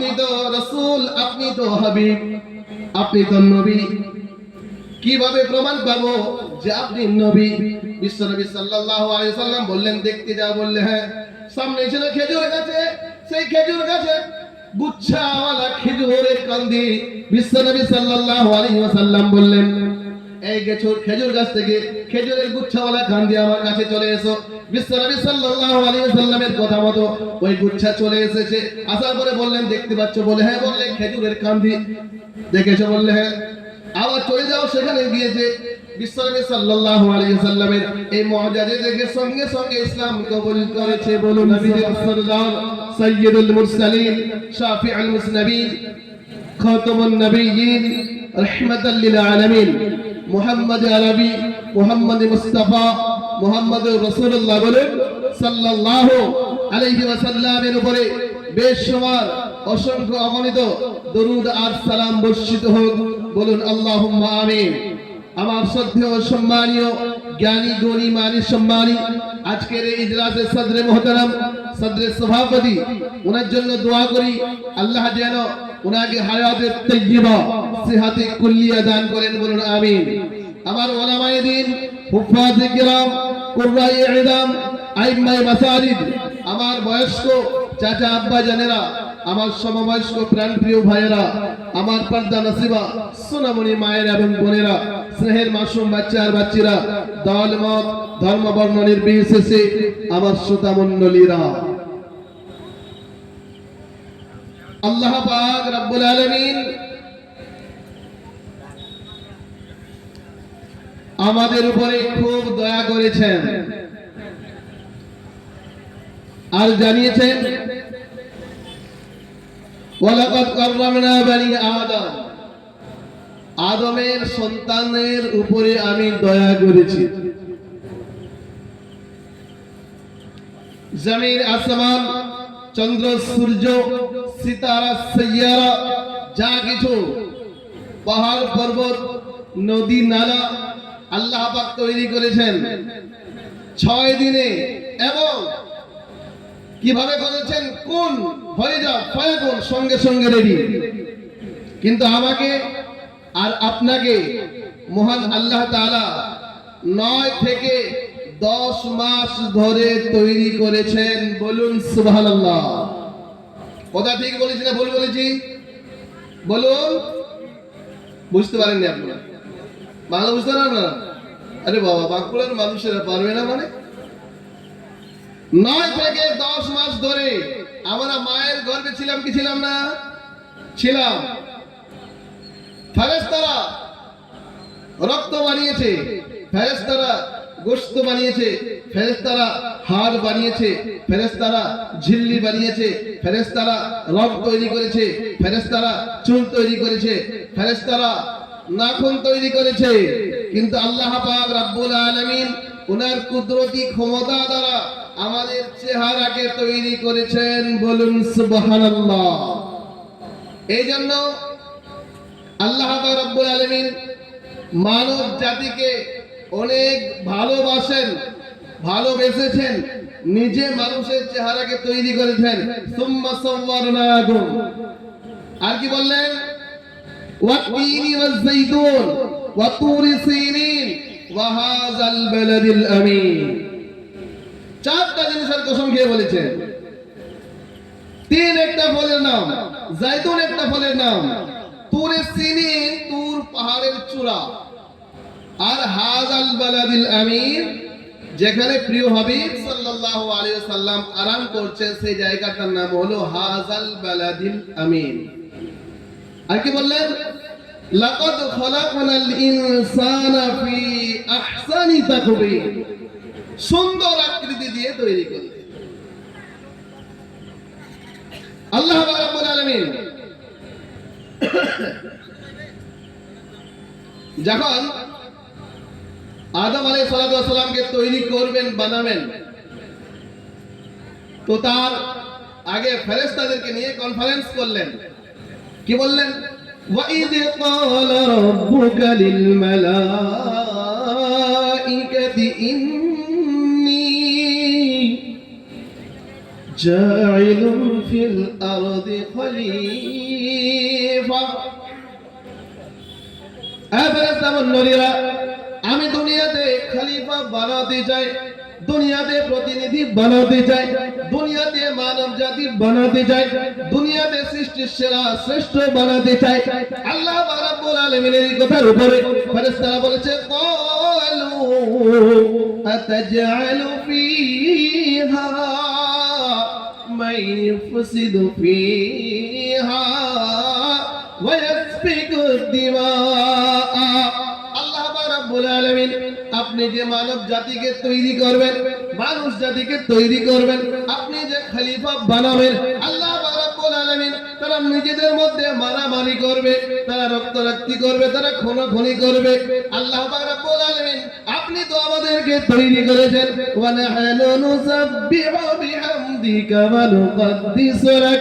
আপনি তো রাসূল, আপনি তো হাবিব, আপনি তো নবী। কিভাবে প্রমাণ পাবো যে আপনি নবী? বিশ্বনবী সাল্লাল্লাহু আলাইহি সাল্লাম বললেন, দেখতে যাও। বললে হ্যাঁ। সামনে ছিল খেজুর গাছে, সেই খেজুর গাছে গুচ্ছাওয়ালা খেজুরের কান্দি। বিশ্বনবী সাল্লাল্লাহু আলাইহি ওয়াসাল্লাম বললেন, এই খেজুর গাছ থেকে খেজুরের গুচ্ছাওয়ালা কান্দি আমার কাছে চলে এসো। বিশ্বনবী সাল্লাল্লাহু আলাইহি ওয়াসাল্লামের কথা মতো ওই গুচ্ছা চলে এসেছে। আসার পরে বললেন, দেখতে পাচ্ছ? বলে হ্যাঁ। বললে খেজুরের কান্দি দেখেছো? বললে হ্যাঁ। আবার চলে যাও, সেখানে গিয়েছে। বিশ্বনবী সাল্লাল্লাহু আলাইহি ওয়াসাল্লামের এই মুআজিজা দেখে সঙ্গে সঙ্গে ইসলাম কবুল করেছে। বলুন নবীদের সরদার, সাইয়্যিদুল মুরসালিন, শাফিউল মুসনাবিন, খাতামুন নবিয়্যিন, রাহমাতাল লিল আলামিন, মুহাম্মদ আরবি, মুহাম্মদ মুস্তাফা, মুহাম্মদুর রাসূলুল্লাহ বলেন সাল্লাল্লাহু আলাইহি ওয়াসাল্লামের উপরে বেশুমার অসংখ্য অগণিত দরুদ আর সালাম বর্ষিত হোক। বলুন আল্লাহুম্মা আমিন। আমার শ্রদ্ধেয় সম্মানীয় জ্ঞানী গুণী মানি সম্মানী আজকের এই ইজলাসের সদরে মুহতারাম, সদরে সভাপতি, ওনার জন্য দোয়া করি আল্লাহ যেন ওনাকে হায়াতে তাইয়্যিবা, সিহাতে কুল্লিয়া দান করেন। বলুন আমিন। আমার উলামায়ে দ্বীন, হুফাজে কিরাম, কুররায়ে ইলম, আইম্মায়ে মাসাজিদ, আমার বয়স্ক চাচা আব্বা জানেরা, আমার সমবয়স্ক প্রাণপ্রিয় ভাইয়েরা, আমার পর্দা নসিবা সোনামণি মায়ের এবং বোনেরা, স্নেহের মাসুম বাচ্চা আর বাচ্চারা, দল মত ধর্ম বর্ণ নির্বিশেষে আমার শ্রোতা মণ্ডলীরা, আল্লাহ পাক রব্বুল আলামিন আমাদের উপরে খুব দয়া করেছেন আর জানিয়েছেন, ওয়ালাকাদ কাররামনা বানি আদম, আদমের সন্তানের উপরে আমি দয়া করেছি। জমিন, আসমান, চন্দ্র, সূর্য, সিতারা, সাইয়ারা, যা কিছু পাহাড় পর্বত নদী নালা আল্লাহ পাক তৈরি করেছেন 6 দিনে। এবং কিভাবে করেছেন? কোন হয়ে যাও ফায়াকুন, সঙ্গে সঙ্গে রেডি। কিন্তু আমাকে আর আপনাকে মহান আল্লাহ তাআলা 9 থেকে 10 মাস ধরে তৈরি করেছেন। বলুন সুবহানাল্লাহ। কথা ঠিক বলেছি না ভুল বলেছি? বলুন। বুঝতে পারেননি আপনারা? বাংলা বুঝতে পারেন না? আরে বাবা, বাঁকুড়ার মানুষেরা পারবে না মানে? 9 থেকে 10 মাস ধরে আমরা মায়ের গর্ভে ছিলাম কি ছিলাম না? ছিলাম। ফেরেশতারা রক্ত বানিয়েছে, ফেরেশতারা গোশত বানিয়েছে, ফেরেশতারা হাড় বানিয়েছে, ফেরেশতারা ঝিল্লি বানিয়েছে, ফেরেশতারা রগ তৈরি করেছে, ফেরেশতারা চুল তৈরি করেছে, ফেরেশতারা নাখুন তৈরি করেছে। কিন্তু আল্লাহ পাক রব্বুল আলামিন ওনার কুদরতি ক্ষমতা দ্বারা আমাদের চেহারাকে তৈরি করেছেন। বলুন সুবহানাল্লাহ। এই জন্য আল্লাহ পাক রব্বুল আলামিন মানব জাতিকে অনেক ভালোবাসেন, ভালোবেসেছেন, নিজে মানুষের চেহারাকে তৈরি করেছেন। সুম্মা সাওয়ারনাকুম। আর কি বললেন? ওয়াত-তিনি ওয়াজ-যাইতুন ওয়া তুরি সিনিন ওয়া হাযাল বালাদিল আমিন। 4টা জিনিসের কসম খেয়ে বলেছেন। 3 একটা ফলের নাম, জাইতুন একটা ফলের নাম, তুরে সিনিন তুর পাহাড়ের চূড়া, আর হাযাল বালাদিল আমিন যেখানে প্রিয় হাবিব সাল্লাল্লাহু আলাইহি ওয়াসাল্লাম আরাম করছেন, সেই জায়গাটার নাম হলো হাযাল বালাদিল আমিন। আর কি বললেন? লাকাদ খালাকনাল ইনসানা ফি আহসানি তাকবীর। সুন্দর আকৃতি দিয়ে তৈরি করলেন আল্লাহ রাব্বুল আলামিন। যখন আদম আলাইহিস সালাতু ওয়াস সালামকে তৈরি করবেন, বানাবেন, তো তার আগে ফেরেশতাদেরকে নিয়ে কনফারেন্স করলেন। কি বললেন? وَإِذْ قَالَ رَبُّكَ لِلْمَلَائِكَةِ إِنِّي جَاعِلٌ ফিল আরদি খলিফা। ফেরেশতা বললেন, আমি দুনিয়াতে খলিফা বানাতে চাই, দুনিয়াতে প্রতিনিধি বানাতে চাই, দুনিয়াতে মানব জাতি বানাতে চাই, দুনিয়াতে সৃষ্টির সেরা শ্রেষ্ঠ বানাতে চাই। আল্লাহ রাব্বুল আলামিনের এই কথার উপরে ফেরেশতারা বলেছে, ক্বালু আতাজআলু ফীহা মান ইউফসিদু ফীহা ওয়া ইয়াসফিকু দিমা। আল্লাহ রাব্বুল আলামিন আপনি যে মানব জাতিকে তৈরি করবেন, মানুষ জাতিকে তৈরি করবেন, আপনি যে খলিফা বানাবেন, আল্লাহ রাব্বুল আলামিন তারা নিজেদের মধ্যে মারামারি করবে, তারা রক্তারক্তি করবে, তারা খুনোখুনি করবে। আল্লাহ রাব্বুল আলামিন আপনি তো আমাদেরকে তৈরি করেছেন, ওয়া নাহনু নুসাব্বিহু বিহামদিকা ওয়া নুকদ্দিসু লাক,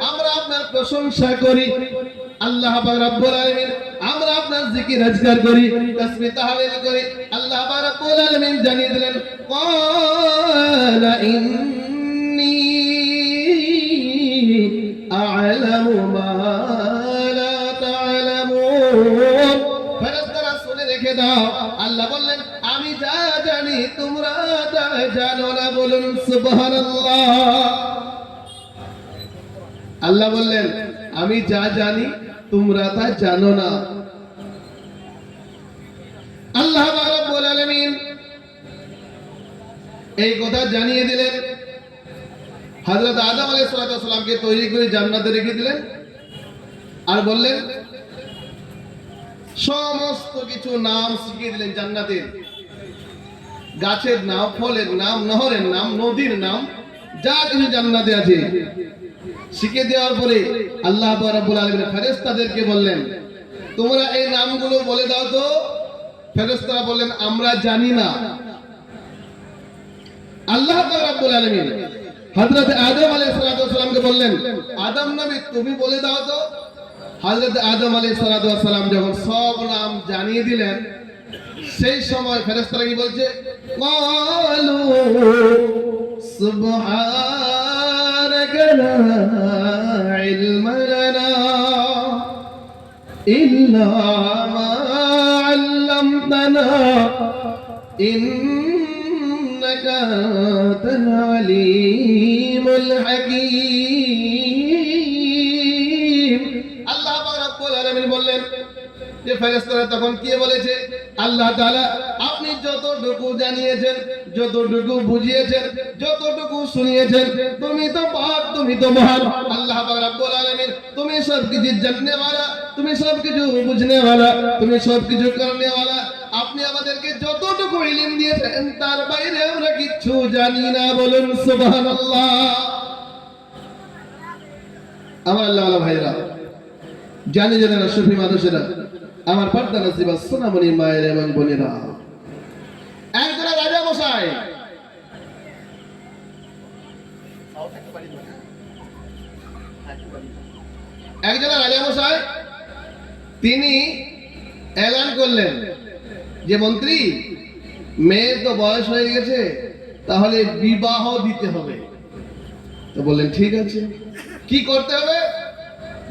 আমরা আপনার প্রশংসা করি। আল্লাহ রাব্বুল আলামিন আমরা আপনার জিকির আজকার করি, তাসবিহ তাহলিল করি। আল্লাহ রাব্বুল আলামিন জানিয়ে দিলেন, ক্বালা ইন্নী আ'লামু মা লা তা'লামুন। ফেরেশতারা শুনে রেখে দাও, আল্লাহ বললেন আমি যা জানি তোমরা তা জানো না। বলুন সুবহানাল্লাহ। আল্লাহ বললেন আমি যা জানি তোমরা তা জানো না। আল্লাহ রাব্বুল আলামিন এই কথা জানিয়ে দিলেন। হযরত আদম আলাইহিস সালামকে তৈরি করে জান্নাতে রেখে দিলেন, আর বললেন সমস্ত কিছু নাম শিখিয়ে দিলেন জান্নাতের, গাছের নাম, ফলের নাম, নহরের নাম, নদীর নাম, যা কিছু জান্নাতে আছে শিখিয়ে দেওয়ার পরে আল্লাহ রাব্বুল আলামিন ফেরেশতাদেরকে বললেন তোমরা এই নামগুলো বলে দাও তো। ফেরেশতারা বললেন আমরা জানি না। আল্লাহ রাব্বুল আলামিন হযরত আদম আলাইহিস সালামকে বললেন আদম নবী তুমি বলে দাও তো। হযরত আদম আলাইহিস সালাম যখন সব নাম জানিয়ে দিলেন, সেই সময় ফেরেশতারা কি বলছে, ক্বালু সুবহানাকা লা ইলমা লানা ইল্লা মা আল্লামতানা ইন্নাকা আনতাল আলীমুল হাকীম। আল্লাহ রাব্বুল আলামিন বললেন যে ফেরেশতারা তখন কি বলেছে, আল্লাহ তাআলা আপনি যতটুকু জানিয়েছেন, যতটুকু বুঝিয়েছেন, যতটুকু শুনিয়েছেন, তুমি তো পাক, তুমি তো মহান। আল্লাহ রাব্বুল আলামিন তুমি সবকিছু জাননে वाला, তুমি সবকিছু বুঝনে वाला, তুমি সবকিছু করনে वाला। আপনি আমাদেরকে যতটুকু ইলম দিয়েছেন তার বাইরে আমরা কিচ্ছু জানি না। বলুন সুবহানাল্লাহ। আমার আল্লাহ ভাইরা, জানি জানেন সুফি মানুষেরা, আমার পর্দা নসিবা সোনামণি মায়ের এবং বোনেরা, একজন রাজা মশাই তিনি এলান করলেন যে মন্ত্রী, মেয়ের তো বয়স হয়ে গেছে, তাহলে বিবাহ দিতে হবে। তো বললেন ঠিক আছে, কি করতে হবে?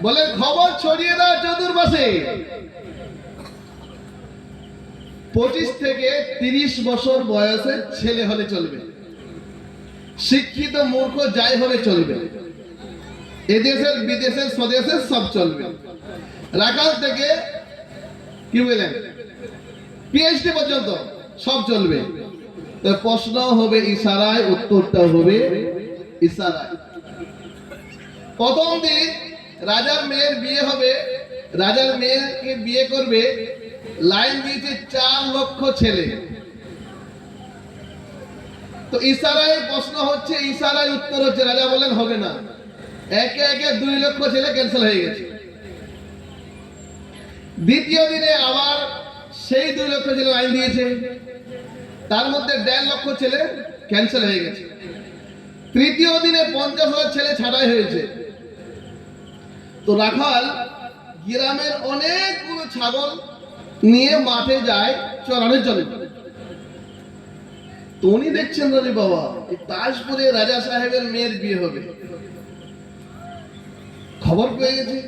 বলে খবর ছড়িয়ে দাও চতুর্পাশে, 25 থেকে 30 বছর বয়সের ছেলে হলে চলবে, শিক্ষিত মূর্খ যাই হলে চলবে, এদেশের বিদেশের স্বদেশের সব চলবে, রাখাল থেকে কি বলেন পিএইচডি পর্যন্ত সব চলবে। তো প্রশ্ন হবে ইশারায়, উত্তরটা হবে ইশারায়। প্রথম দিন রাজার মেয়ের বিয়ে হবে, রাজার মেয়েকে বিয়ে করবে, লাইন দিয়েছে 4 লক্ষ ছেলে। তো ইশারায় প্রশ্ন হচ্ছে, ইশারায় উত্তর হচ্ছে। রাজা বলেন হবে না, একে একে 2 লক্ষ ছেলে ক্যান্সেল হয়ে গেছে। দ্বিতীয় দিনে আবার সেই 2 লক্ষ ছেলে লাইন দিয়েছে, তার মধ্যে 1.5 লক্ষ ছেলে ক্যান্সেল হয়ে গেছে। তৃতীয় দিনে 50,000 ছেলে ছাঁটাই হয়েছে। তো রাখাল গ্রামের অনেকগুলো ছাগল নিয়ে মাঠে যায় চড়ানোর জন্য। তো উনি দেখছেন রে বাবা, এই তাজপুরে রাজা সাহেবের মেয়ের বিয়ে হবে, খবর পেয়ে গেছে।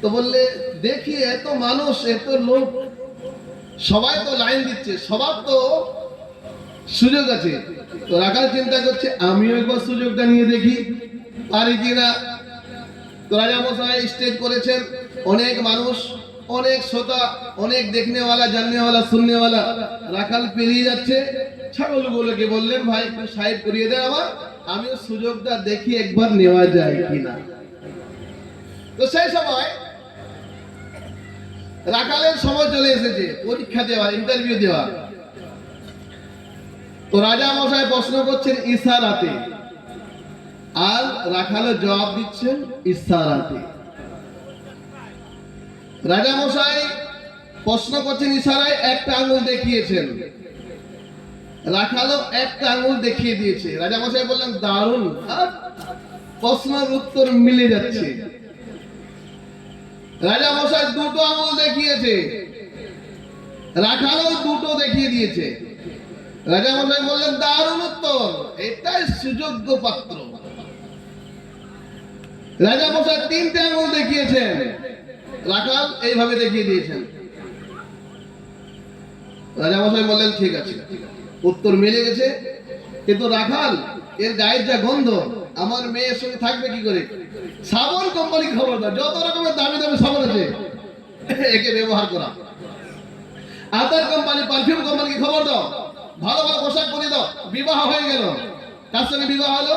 তো বললে দেখি এত মানুষ এত লোক সবাই তো লাইন দিচ্ছে, সবার তো সুযোগ আছে। তো রাখাল চিন্তা করছে আমিও একবার সুযোগটা নিয়ে দেখি পারি কিনা। তো রাজা মশাই স্টেজ করেছেন, অনেক মানুষ, অনেক শ্রোতা, অনেক দেখনেওয়ালা, জাননেওয়ালা, শুননেওয়ালা। রাখাল পেরিয়ে যাচ্ছে, ছাগলগুলোকে বললেন ভাই একটু সাইড করিয়ে দেয় আমার, আমিও সুযোগটা দেখি একবার নেওয়া যায় কিনা। তো সেই সময় রাখালের সময় চলে এসেছে পরীক্ষা দেওয়ার, ইন্টারভিউ দেওয়ার। তো রাজা মশাই প্রশ্ন করছেন ইশারাতে, আর রাখালের জবাব দিচ্ছেন ইশারাতে। রাজা মশাই প্রশ্ন করছেন ইশারায়, একটা আঙুল দেখিয়েছেন, রাখালও একটা আঙুল দেখিয়ে দিয়েছে। রাজা মশাই বললেন দারুণ, প্রশ্নের উত্তর মিলে যাচ্ছে। রাজা মশাই দুটো আঙুল দেখিয়েছে, রাখালও দুটো দেখিয়ে দিয়েছে। রাজা মশাই বললেন দারুণ উত্তর, এটাই সুযোগ্য পাত্র। রাজা মশাই তিনটে আঙুল দেখিয়েছেন, রাখাল এইভাবে দেখিয়ে দিয়েছেন। রাজা মশাই বললেন ঠিক আছে, উত্তর মিলে গেছে, কিন্তু রাখাল এর গায়ের যা গন্ধ আমার মেয়ের সঙ্গে থাকবে কি করে? সাবান কোম্পানি খবর দাও, যত রকমের দামি দামি সাবান আছে একে ব্যবহার করা। আতর কোম্পানি, পারফিউম কোম্পানিকে খবর দাও, ভালো ভালো পোশাক পরে দাও। বিবাহ হয়ে গেল, কার সঙ্গে বিবাহ হলো?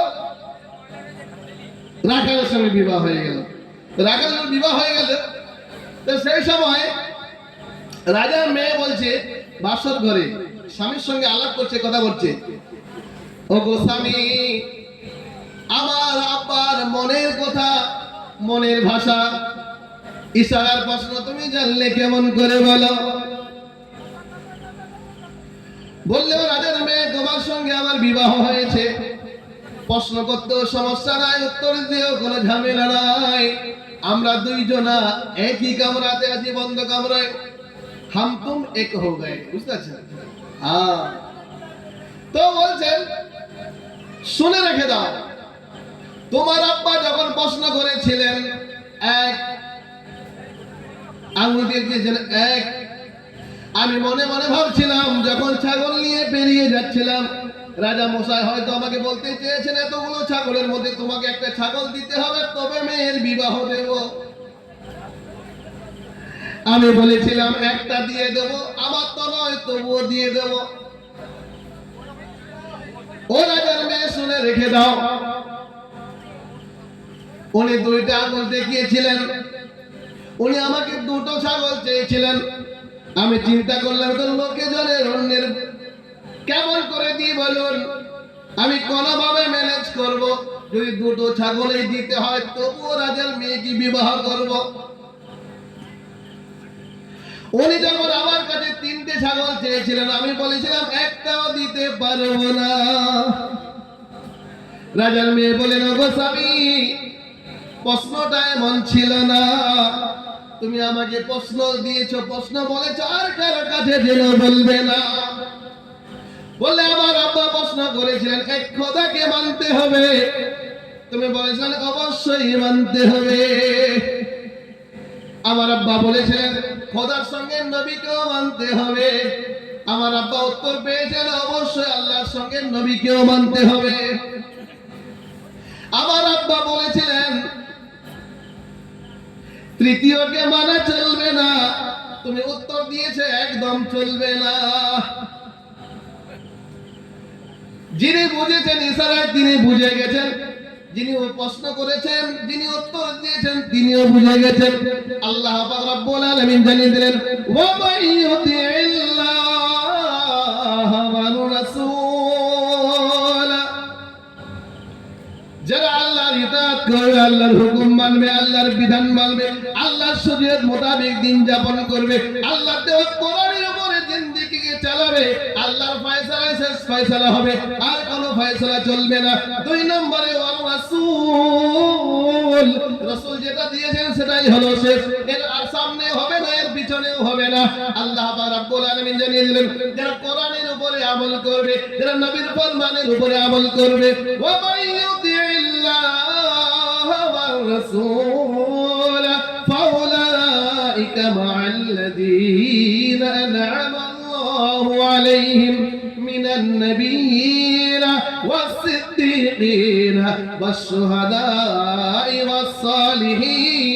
রাখালের সঙ্গে বিবাহ হয়ে গেল। রাখালের বিবাহ হয়ে গেল। তো সেই সময় রাজার মেয়ে বলছে বাসর ঘরে স্বামীর সঙ্গে আলাপ করছে, কথা বলছে, ও গো স্বামী, আমার আব্বার মনের কথা, মনের ভাষা, ইশারার প্রশ্ন তুমি জানলে কেমন করে বলো? বললেও রাজার মেয়ে তোমার সঙ্গে আমার বিবাহ হয়েছে, প্রশ্ন করতেও সমস্যা নাই, উত্তর দিয়েও কোনো ঝামেলা নাই, আমরা দুইজনা একই কামরাতে আছি, বন্ধ কামরায়, হাম তুম এক হো গয়ে। বুঝতে পারছেন? তো বলছেন শুনে রেখে দাও, তোমার আব্বা যখন প্রশ্ন করেছিলেন এক আঙুল দিয়ে দিয়েছিলেন এক, আমি মনে মনে ভাবছিলাম যখন ছাগল নিয়ে বেরিয়ে যাচ্ছিলাম, রাজা মশাই হয়তো আমাকে বলতে চেয়েছেন এতগুলো ছাগলের মধ্যে তোমাকে একটা ছাগল দিতে হবে, তবে মেয়ের বিবাহ দেব। আমি বলেছিলাম একটা দিয়ে দেব, আমার তো নয় তবুও দিয়ে দেব। ও রাজার মেয়ে শুনে রেখে দাও, উনি দুইটা আঙুল দেখিয়েছিলেন, উনি আমাকে দুটো ছাগল চেয়েছিলেন। আমি চিন্তা করলাম তো লোকে জনের অন্যের কেমন করে দিই বলুন, আমি কোনোভাবে ম্যানেজ করব, যদি দুটো ছাগলই দিতে হয় তবুও রাজার মেয়েকে বিবাহ করব। উনি যখন আমার কাছে তিনটে ছাগল চেয়েছিলেন, আমি বলেছিলাম একটাও দিতে পারবো না। রাজার মেয়ে বলেন ওগো স্বামী, প্রশ্নটা এমন ছিল না, তুমি আমাকে প্রশ্ন দিয়েছো, প্রশ্ন বলেছো, আর কারো কাছে যেন বলবে না। বললে আমার আব্বা প্রশ্ন করেছিলেন এক খোদাকে মানতে হবে, তুমি বলেছিলেন অবশ্যই মানতে হবে। আমার আব্বা বলেছিলেন খোদার সঙ্গে নবীকেও মানতে হবে, আমার আব্বা উত্তর পেয়েছেন অবশ্যই আল্লাহর সঙ্গে নবীকেও মানতে হবে। আমার আব্বা বলেছিলেন তৃতীয়কে মানা চলবে না, তুমি উত্তর দিয়েছে একদম চলবে না। যিনি বুঝেছেন ইশারায় তিনি বুঝে গেছেন, যিনি প্রশ্ন করেছেন, যিনি উত্তর দিয়েছেন তিনিও বুঝে গেছেন। আল্লাহ পাক রব্বুল আলামিন জানিয়ে দিলেন ওয়া মাইয়ুতিল্লাহ ওয়ার রাসূল, যারা আল্লাহর ইতাআত করবে, আল্লাহর হুকুম মানবে, আল্লাহর বিধান মানবে, আল্লাহর শরীয়ত মোতাবেক দিন যাপন করবে, আল্লাহর দেওয়া কোরআনের উপরে জিন্দেগিকে চালাবে, আল্লাহর ফয়সালায় শেষ ফয়সালা হবে, আর কোনো ফয়সালা চলবে না। দুই নম্বরে ওয়ার রাসূল, রাসূল যেটা দিয়েছেন সেটাই হলো শেষ, এর আর সামনে হবে না, এর পিছনেও হবে না। আল্লাহ পাক রব্বুল আলামিন জানিয়ে দিলেন যারা কোরআনের উপরে আমল করবে, যারা নবীর ফরমানের উপরে আমল করবে, ওয়া মাইয়ুতিল্লাহ ওয়ার রাসূল الذين أنعم الله عليهم من النبيين والصديقين والشهداء والصالحين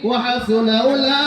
وحسن أولئك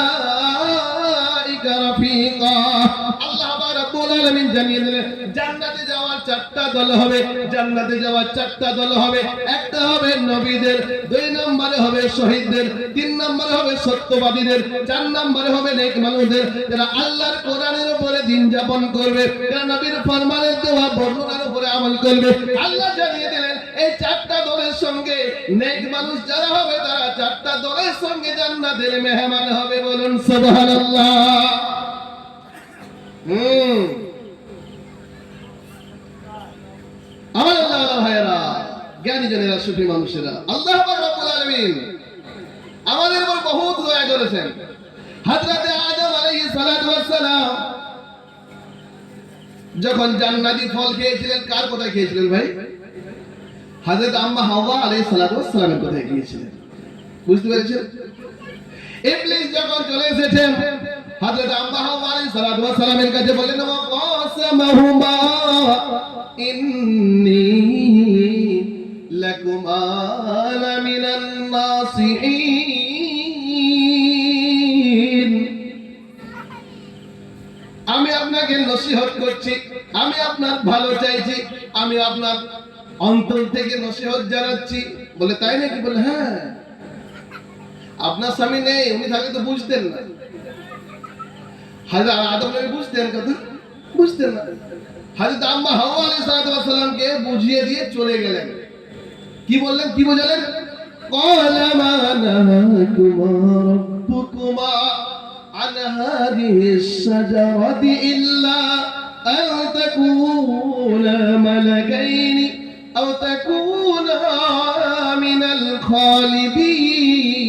رفيقا الله رব্বুল আলামিন জানিয়ে দিলেন জান্নাতে যাওয়ার চারটা দল হবে জান্নাতে যাওয়ার চারটা দল হবে একটা হবে নবীদের দুই নম্বরে হবে শহীদদের তিন নম্বরে হবে সত্যবাদীদের চার নম্বরে হবে নেক মানুষদের যারা আল্লাহর কোরআনের উপরে দিন যাপন করবে যারা নবীর ফরমানের দেওয়া বর্ণনার উপরে আমল করবে আল্লাহ জানিয়ে দিলেন এই চারটা দলের সঙ্গে নেক মানুষ যারা হবে তারা চারটা দলের সঙ্গে জান্নাতের মেহমান হবে বলুন সুবহানাল্লাহ আমার আল্লাহ ভাইরা জ্ঞানী জনেরা সুফি মানুষেরা আল্লাহ পাক রব্বুল আলামিন আমাদের উপর বহুত দয়া করেছেন হযরতে আদম আলাইহিস সালাতু ওয়াস সালাম যখন জান্নাতি ফল খেয়েছিলেন কার কথা খেয়েছিলেন ভাই হযরত আম্মা হাওয়া আলাইহিস সালাতু ওয়াস সালামের কথা খেয়েছিলেন বুঝতে পেরেছেন ইবলিস যখন চলে এসেছেন হযরত আম্মা হাওয়া আলাইহিস সালাতু ওয়াস সালামের কাছে বললেন ওয়াসামাহুমা ইন্নী লাকুমা লামিনান নাসিহিন আমি আপনাকে নসিহত করছি আমি আপনার ভালো চাইছি আমি আপনার অন্তর থেকে নসিহত জানাচ্ছি বলে তাই নাকি বলে হ্যাঁ আপনার স্বামী নেই উনি থাকলে তো বুঝতেন না হযরত আদম নবী বুঝতেন কথা বুঝতেন না হযরত আম্মা হাওয়া আলাইহিস সালামকে বুঝিয়ে দিয়ে চলে গেলেন কি বললেন কি বোঝালেন ক্বালা মা নাহাকুমা রাব্বুকুমা আন হাযিহিস শাজারাতি ইল্লা আন তাকুনা মালাকাইনি আও তাকুনা মিনাল খালিদিন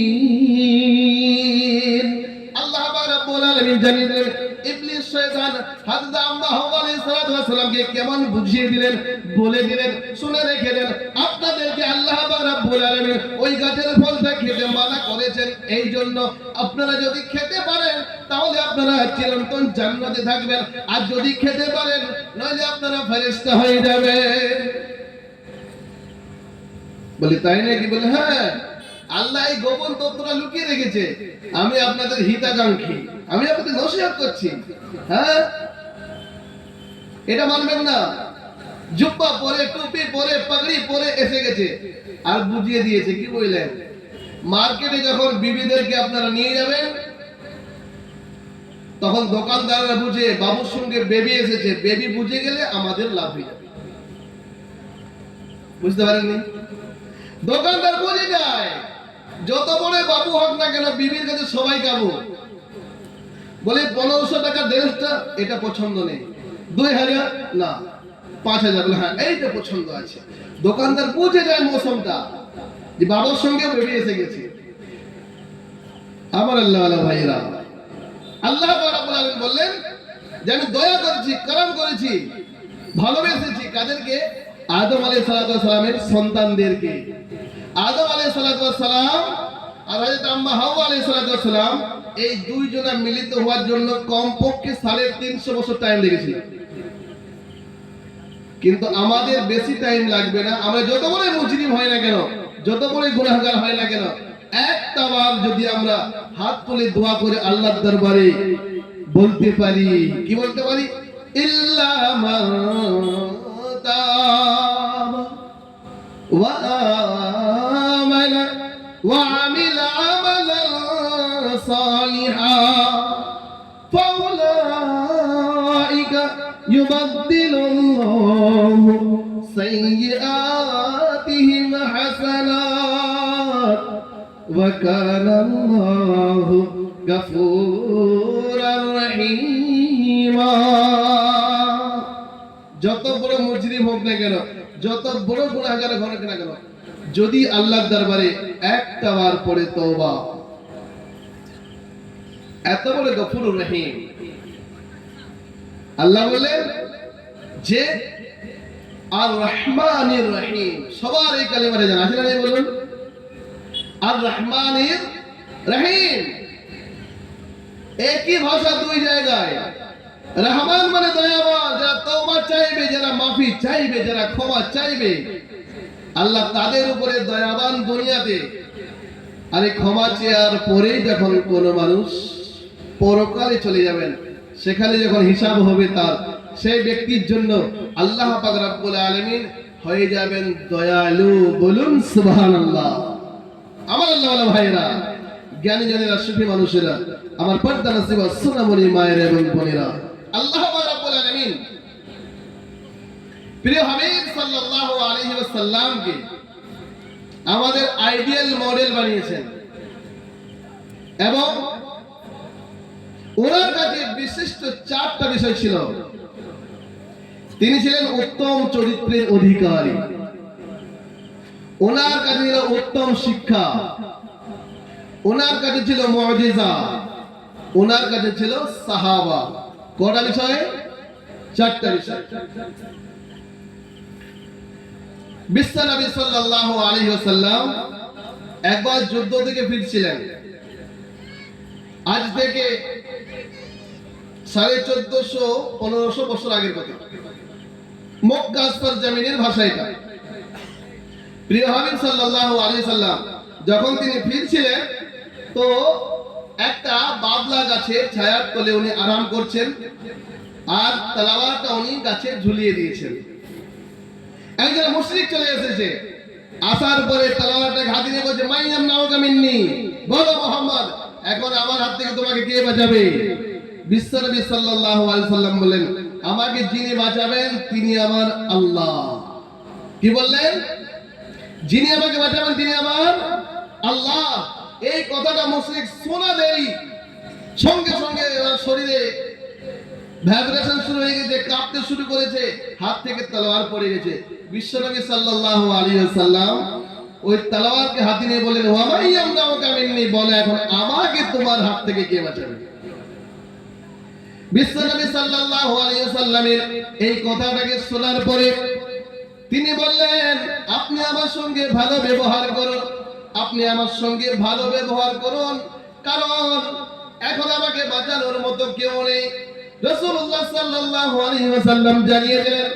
আল্লাহ রাব্বুল আলামিন জানিয়ে দিলেন ইবলিস শয়তান হযরত আম্মা হাওয়া আলাইহিস সালামকে কেমন বুঝিয়ে দিলেন বলে দিলেন শুনে রেখে দেন আপনাদেরকে আল্লাহ রাব্বুল আলামিন ওই গাছের ফলটা খেতে মানা করেছেন এই জন্য আপনারা যদি খেতে পারেন তাহলে আপনারা চিরন্তন জান্নাতে থাকবেন আর যদি খেতে পারেন নইলে আপনারা ফেরেশতা হয়ে যাবেন বলে তাই নাকি বলে হ্যাঁ আল্লাহ এই গোপন তত্ত্বটা লুকিয়ে রেখেছে আমি আপনাদের হিতাকাঙ্ক্ষী আমি আপনাদের নসিহত করছি হ্যাঁ এটা মানবেন না জুব্বা পরে টুপি পরে পাগড়ি পরে এসে গেছে আর বুঝিয়ে দিয়েছে কি বললেন মার্কেটে যখন বিবিদেরকে আপনারা নিয়ে যাবেন তখন দোকানদাররা বুঝে বাবুর সঙ্গে বেবি এসেছে বেবি বুঝে গেলে আমাদের লাভ হয়ে যাবে বুঝতে পারেননি দোকানদার বুঝে যায় যত বড় বাবু হোক না কেন বিবির কাছে সবাই কাবু বলে 1500 টাকা ড্রেসটা এটা পছন্দ নেই 2000 না 5000 হ্যাঁ এইটা পছন্দ আছে দোকানদার বুঝে যায় মৌসমটা যে বাবার সঙ্গে বেবি এসে গেছে আমার আল্লাহ ওয়ালা ভাইরা আল্লাহ রাব্বুল আলামিন বললেন যে আমি দয়া করেছি করম করেছি ভালোবেসেছি কাদেরকে আদম আলাইহিস সালামের সন্তানদেরকে আদম আলাইহিস সালাম আর হযরত আম্মা হাওয়া আলাইহিস সালাম এই দুইজনা মিলিত হওয়ার জন্য কমপক্ষে 350 বছর টাইম লেগেছিল কিন্তু আমাদের বেশি টাইম লাগবে না আমরা যত বড় মুজরিম হয় না কেন যত বড় গুনাহগার হয় না কেন একটা বার যদি আমরা হাত তুলে দোয়া করে আল্লাহর দরবারে বলতে পারি কি বলতে পারি ইল্লা মান তাবা ওয়া আমানা ওয়া আমিলা আমালান সালিহা ফাউলাইকা ইউবাদদিলুল্লাহু সাইয়্যাতিহিম হাসানাত ওয়া কানা আল্লাহু গফুরার রহিমা যত বড় মুজরিম হোক না কেন যত বড় গুনাহগার হোক না কেন যদি আল্লাহর দরবারে একটা বার পড়ে তওবা এত বড় গফুরুর রহিম আল্লাহ বলেন যে আর রহমানির রহিম সবার এই কালিমাটা জানা আছে না বলুন আর রহমানির রহিম একই ভাষা দুই জায়গায়। রহমান মানে দয়াবান, যারা তওবা চাইবে, যারা মাফি চাইবে, যারা ক্ষমা চাইবে, আল্লাহ তাদের উপরে দয়াবান দুনিয়াতে। আর এই ক্ষমা চেয়ার পরেই যখন কোন মানুষ পরকালে চলে যাবেন, সেখানে যখন হিসাব হবে তার, সেই ব্যক্তির জন্য আল্লাহ পাক রব্বুল আলামিন হয়ে যাবেন দয়ালু। বলুন সুবহানাল্লাহ। আমার আল্লাহ ওয়ালা ভাইরা, জ্ঞানী জনেরা, সুফি মানুষেরা, আমার পর্দা নসিবা সোনামণি মায়ের এবং বোনেরা, আল্লাহ পাক রব্বুল আলামিন প্রিয় হাবিব সাল্লাল্লাহু আলাইহি ওয়াসাল্লামকে আমাদের আইডিয়াল মডেল বানিয়েছেন এবং ওনার কাছে বিশিষ্ট চারটা বিষয় ছিল। তিনি ছিলেন উত্তম চরিত্রের অধিকারী, ওনার কাছে ছিল উত্তম শিক্ষা, ওনার কাছে ছিল মুজিজা, ওনার কাছে ছিল সাহাবা। কয়টা বিষয়? চারটা বিষয়। বিশ্বনবী সাল্লাল্লাহু আলাইহি ওয়াসাল্লাম একবার যুদ্ধ থেকে ফিরছিলেন, আজ থেকে 1450-1500 বছর আগের কথা, মক্কা সরজমিনের ভাষা এটা। প্রিয় হাবিব সাল্লাল্লাহু আলাইহি সাল্লাম যখন তিনি ফিরছিলেন, তো একটা বাবলা গাছের ছায়ার তলে উনি আরাম করছেন, আর তলোয়ারটা উনি গাছে ঝুলিয়ে দিয়েছেন। একজন মুশরিক চলে এসেছে, আসার পরে তলোয়ারটা হাতে নিয়ে বলছে, মাইয়াম নাওকা মিন্নি, বলো মুহাম্মদ, এখন আমার হাত থেকে তোমাকে কে বাঁচাবে? বিশ্বনবী সাল্লাল্লাহু আলাইহি সাল্লাম বললেন, আমাকে যিনি বাঁচাবেন তিনি আমার আল্লাহ। কি বললেন? যিনি আমাকে বাঁচাবেন তিনি আমার আল্লাহ। এই কথাটা মুশরিক শোনা দেই সঙ্গে সঙ্গে শরীরে ভাইব্রেশন শুরু হয়ে গেছে, কাঁপতে শুরু করেছে, হাত থেকে তলোয়ার পড়ে গেছে। বিশ্বনবী সাল্লাল্লাহু আলাইহি ওয়াসাল্লাম ওই তলোয়ারকে হাতে নিয়ে বললেন, ওয়া মাইয়াম নাওকা মিন্নি, বলে এখন আমাকে তোমার হাত থেকে কে বাঁচাবে? বিশ্বনবী সাল্লাল্লাহু আলাইহি ওয়াসাল্লামের এই কথাটাকে শোনার পরে তিনি বললেন, আপনি আমার সঙ্গে ভালো ব্যবহার করুন, আপনি আমার সঙ্গে ভালো ব্যবহার করুন, কারণ এখন আমাকে বাঁচানোর মতো কেউ নেই। রাসূলুল্লাহ সাল্লাল্লাহু আলাইহি ওয়াসাল্লাম জানিয়ে দিলেন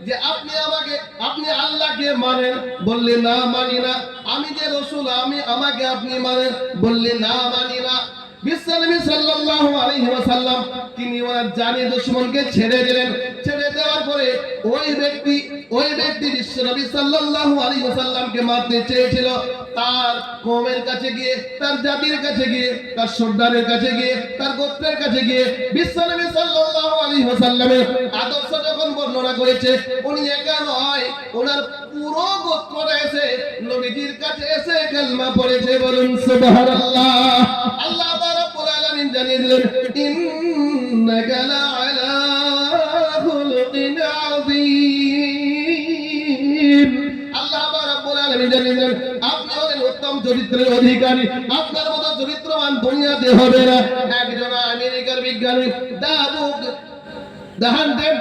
যে আপনি আল্লাহকে মানেন? বললে না, মানি না। আমি যে রাসূল, আমাকে আপনি মানেন? বললে না, মানি না। বিশ্বনবী সাল্লাল্লাহু আলাইহি ওয়াসাল্লাম তিনি ওনার জানি দুশমনকে ছেড়ে দিলেন। ছেড়ে দেওয়ার পরে ওই ব্যক্তি বিশ্বনবী সাল্লাল্লাহু আলাইহি ওয়াসাল্লামকে মারতে চেয়েছিল। তার কওমের কাছে গিয়ে, তার জাতির কাছে গিয়ে, তার সর্দারের কাছে গিয়ে, তার গোত্রের কাছে গিয়ে বিশ্বনবী সাল্লাল্লাহু আলাইহি ওয়াসাল্লামের আদর্শ যখন বর্ণনা করেছে, উনি একা নয়, ওনার পুরো গোত্রটা এসে নবীজির কাছে এসে কালেমা পড়েছে। বলুন সুবহানাল্লাহ। আল্লাহ রাব্বুল আলামিন জানিয়ে দিলেন, ইন্নাকা লাআলা খুলুকিন আযীম। আল্লাহ রাব্বুল আলামিন জানিয়ে দিলেন, আপনি হলেন উত্তম চরিত্রের অধিকারী, আপনার মতো চরিত্রবান দুনিয়াতে হবে না। একজন আমেরিকার বিজ্ঞানী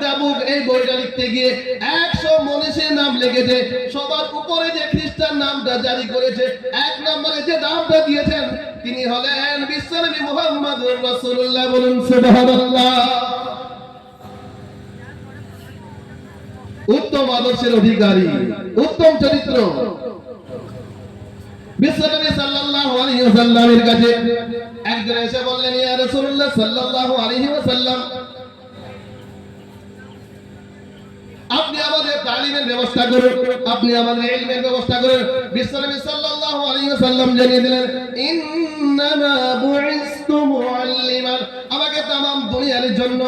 দাবুক এই বইটা লিখতে গিয়ে 100 মনীষীর নাম লিখেছে। সবার উপরে যে খ্রিস্টান নামটা জারি করেছে, এক নম্বরে যে নামটা দিয়েছেন তিনি হলেন বিশ্বনবী মুহাম্মদুর রাসূলুল্লাহ। বলুন সুবহানাল্লাহ। উত্তম আদর্শের অধিকারী, উত্তম চরিত্র। বিশ্বনবী সাল্লাল্লাহু আলাইহি ওয়াসাল্লামের কাছে একজন এসে বললেন, ইয়া রাসূলুল্লাহ সাল্লাল্লাহু আলাইহি ওয়াসাল্লাম, আপনি আমাদের তালিমের ব্যবস্থা করুন, আপনি আমাদের ইলমের ব্যবস্থা করুন। বিশ্বনবী সাল্লাল্লাহু আলাইহি ওয়াসাল্লাম জানিয়ে দিলেন, ইন্নামা বুইসতু মুআল্লিমান, আমাকে তামাম দুনিয়ার জন্য,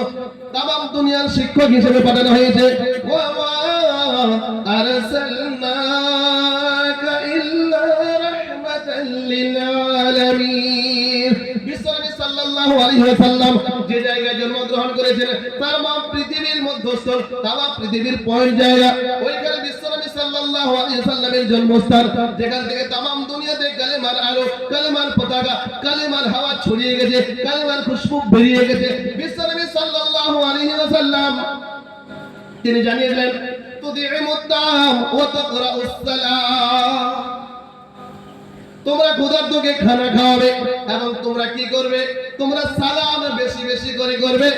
তামাম দুনিয়ার শিক্ষক হিসেবে পাঠানো হয়েছে। ওয়া মা আরসালনাকা ইল্লা রাহমাতাল লিল আলামিন। বিশ্বনবী সাল্লাল্লাহু আলাইহি ওয়াসাল্লাম যে জায়গায় জন্মগ্রহণ করেছেন, তামাম পৃথিবীর মধ্যস্থল, তামাম পৃথিবীর পয়েন্ট জায়গা, ওইখানে বিশ্বনবী সাল্লাল্লাহু আলাইহি ওয়াসাল্লামের জন্মস্থান, যেখান থেকে তামাম দুনিয়াতে কালেমার আলো, কালেমার পতাকা, কালেমার হাওয়া ছড়িয়ে গেছে, কালেমার খুশবু বেরিয়ে গেছে। বিশ্বনবী সাল্লাল্লাহু আলাইহি ওয়াসাল্লাম তিনি জানিয়ে দিলেন, তুদিমুত তাম ওয়া তাকরাউস সালাম, তোমরা ক্ষুধার্তকে খানা খাওয়াবে এবং তোমরা কি করবে, তোমরা সালাম বেশি বেশি করে করবে।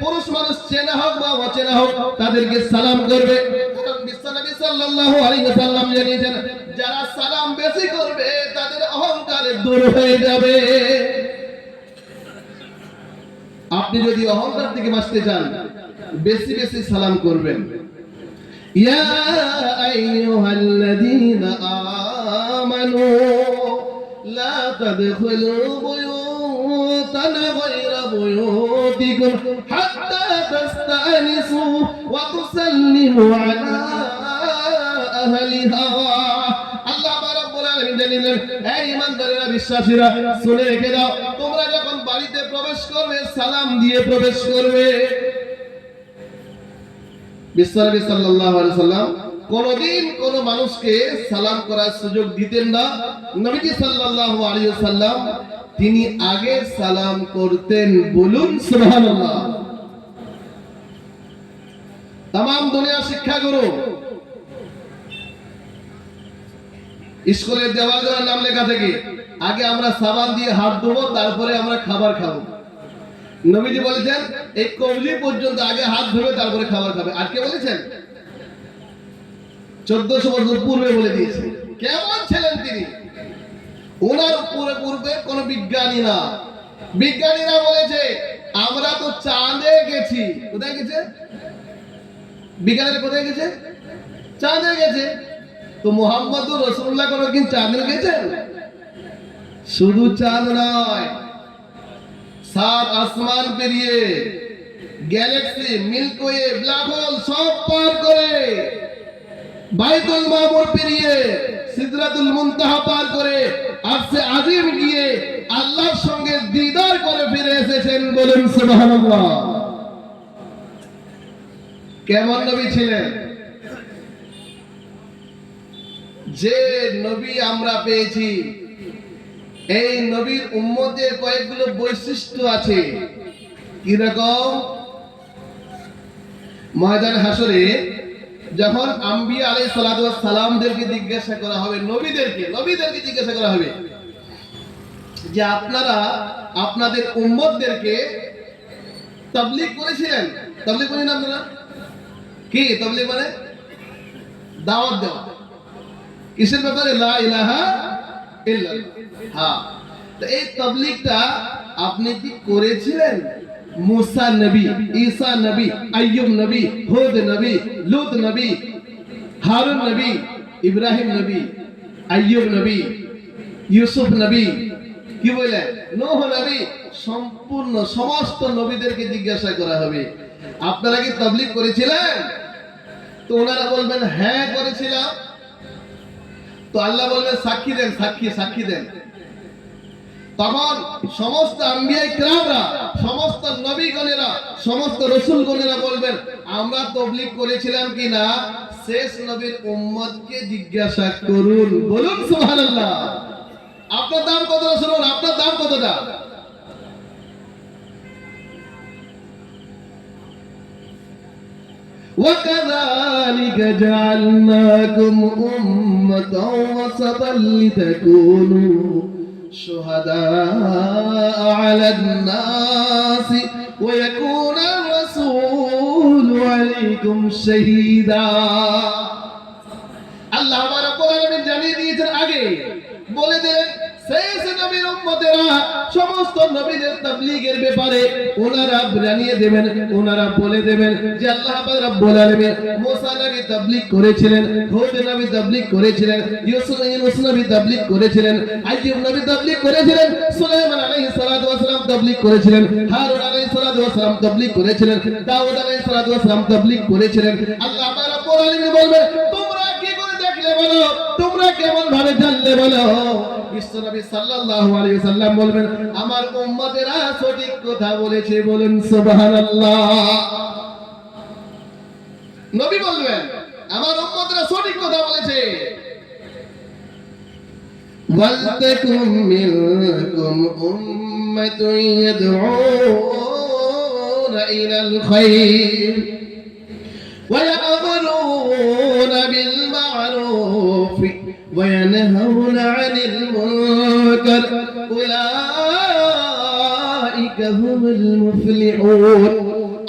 পুরুষ মানুষ চেনা হোক বা অচেনা হোক তাদেরকে সালাম করবে। কারণ বিশ্বনবী সাল্লাল্লাহু আলাইহি ওয়াসাল্লাম জানিয়েছেন, যারা সালাম বেশি করবে তাদের অহংকার দূর হয়ে যাবে। আপনি যদি অহংকার থেকে বাঁচতে চান, বেশি বেশি সালাম করবেন। ইয়া আইয়ুহাল্লাযীনা আমানু লা তাদখুলু বুয়ুতান গায়রা বুয়ুতিকুম হাত্তা তাস্তানিসু ওয়া তুসাল্লিমু আলা আহলিহা। আল্লাহ রাব্বুল আলামিন জানিলেন, হে ঈমানদারেরা, বিশ্বাসীরা, শুনে রেখে দাও, তোমরা যখন বাড়িতে প্রবেশ করবে সালাম দিয়ে প্রবেশ করবে। বিশ্বনবী সাল্লাল্লাহু আলাইহি সাল্লাম কোনদিন কোন মানুষকে সালাম করার সুযোগ দিতেন না। নবীজি সাল্লাল্লাহু আলাইহি সাল্লাম তিনি আগে সালাম করতেন। বলুন সুবহানাল্লাহ। तमाम দুনিয়া শিক্ষাগুরু স্কুলের দেওয়ালে নাম লেখা থাকে, আগে আমরা সাবান দিয়ে হাত ধোবো, তারপরে আমরা খাবার খাবো। নবীজি বলেছেন এই কবজি পর্যন্ত আগে হাত ধোবে তারপরে খাবার খাবে। আজকে বলেছেন 1400 বছর পূর্বে বলে দিয়েছে। কেমন ছিলেন তিনি? ওনার পূর্বে কোন বিজ্ঞানী না, বিজ্ঞানীরা বলেছে আমরা তো চাঁদে গেছি। কোথায় গেছে বিজ্ঞানীরা? কোথায় গেছে? চাঁদে গেছে। তো মুহাম্মদুর রাসূলুল্লাহ কোনদিন চাঁদে গেছেন? শুধু চাঁদ নয়, সাত আসমান পেরিয়ে, galaxy, milky way, black hole সব পার করে, বাইতুল মামুর পেরিয়ে, সিদরাতুল মুনতাহা পার করে, আরশে আজিম গিয়ে আল্লাহর সঙ্গে দিদার করে ফিরে এসেছেন। বলুন সুবহানাল্লাহ। কেমন নবী ছিলেন? যে নবী আমরা পেয়েছি, এই নবীর উম্মতের কয়েকগুলো বৈশিষ্ট্য আছে। কি রকম? ময়দান হাসরে যখন আম্বিয়া আলাইহিস সালাতু ওয়াস সালামদেরকে জিজ্ঞাসা করা হবে, নবীদেরকে জিজ্ঞাসা করা হবে যে আপনারা আপনাদের উম্মতদেরকে তাবলীগ করেছিলেন। তাবলীগ করেন আপনারা? কি তাবলীগ মানে? দাওয়াত দেওয়া। কিসের ব্যাপারে? লা ইলাহা ইল্লাল্লাহ। হ্যাঁ, তো এই তাবলীগটা আপনি কি করেছিলেন? मूसा नबी, ईसा नबी, अय्यूब नबी, हुद नबी, लूत नबी, हारून नबी, इब्राहिम नबी, अय्यूब नबी, यूसुफ नबी, কি বলে নূহ নবী, সম্পূর্ণ সমস্ত নবীদেরকে জিজ্ঞাসা করা হবে আপনারা কি তাবলীগ করেছিলেন? তো ওনারা বলবেন হ্যাঁ করেছিলাম। তো আল্লাহ বলবেন সাক্ষী দেন, সাক্ষী দেন। তখন সমস্ত আম্বিয়া কিরামরা, সমস্ত নবীগণেরা, সমস্ত রাসূলগণেরা বলবেন আমরা তাবলীগ করেছিলাম কিনা শেষ নবীর উম্মতকে জিজ্ঞাসা করুন। বলুন সুবহানাল্লাহ। আপনার দাম কতটা? শুনুন, আপনার দাম কতটা? وَكَذَلِكَ جَعَلْنَاكُمْ أُمَّةً وَسَطًا لِتَكُونُوا شُهَدَاءَ عَلَى النَّاسِ وَيَكُونَ الرَّسُولُ عَلَيْكُمْ شَهِيدًا। আল্লাহ রাব্বুল আলামিন জানিয়ে দিয়েছেন, আগে বলে দিলেন শেষ নবীর উম্মতেরা সমস্ত নবীদের তাবলীগের ব্যাপারে ওনারা জানিয়ে দেবেন, ওনারা বলে দেবেন যে আল্লাহ রাব্বুল আলামিন মুসা নবী তাবলীগ করেছিলেন, হুদ নবী তাবলীগ করেছিলেন, ইউনূস নবী তাবলীগ করেছিলেন, আইয়ুব নবী তাবলীগ করেছিলেন, সুলাইমান আলাইহিস সালাতু ওয়াস সালাম তাবলীগ করেছিলেন, হারুন আলাইহিস সালাতু ওয়াস সালাম তাবলীগ করেছিলেন, দাউদ আলাইহিস সালাতু ওয়াস সালাম তাবলীগ করেছিলেন। আল্লাহ রাব্বুল আলামিন বলবে তোমরা কি করে দেখলে বলো, তোমরা কেমন ভাবে জানলে বলো? বিশ্বনবী সাল্লাল্লাহু আলাইহি ওয়াসাল্লাম বলবেন আমার উম্মতেরা সঠিক কথা বলেছে। বলুন সুবহানাল্লাহ। নবী বলবেন আমার উম্মতেরা সঠিক কথা বলেছে। ওয়ালতাকুম মিনকুম উম্মাতুন ইয়াদউনা ইলাল খায়র ওয়া ইয়া'মুরুনা বিল মা'রুফ وينهون عن المنكر أولئك هم المفلحون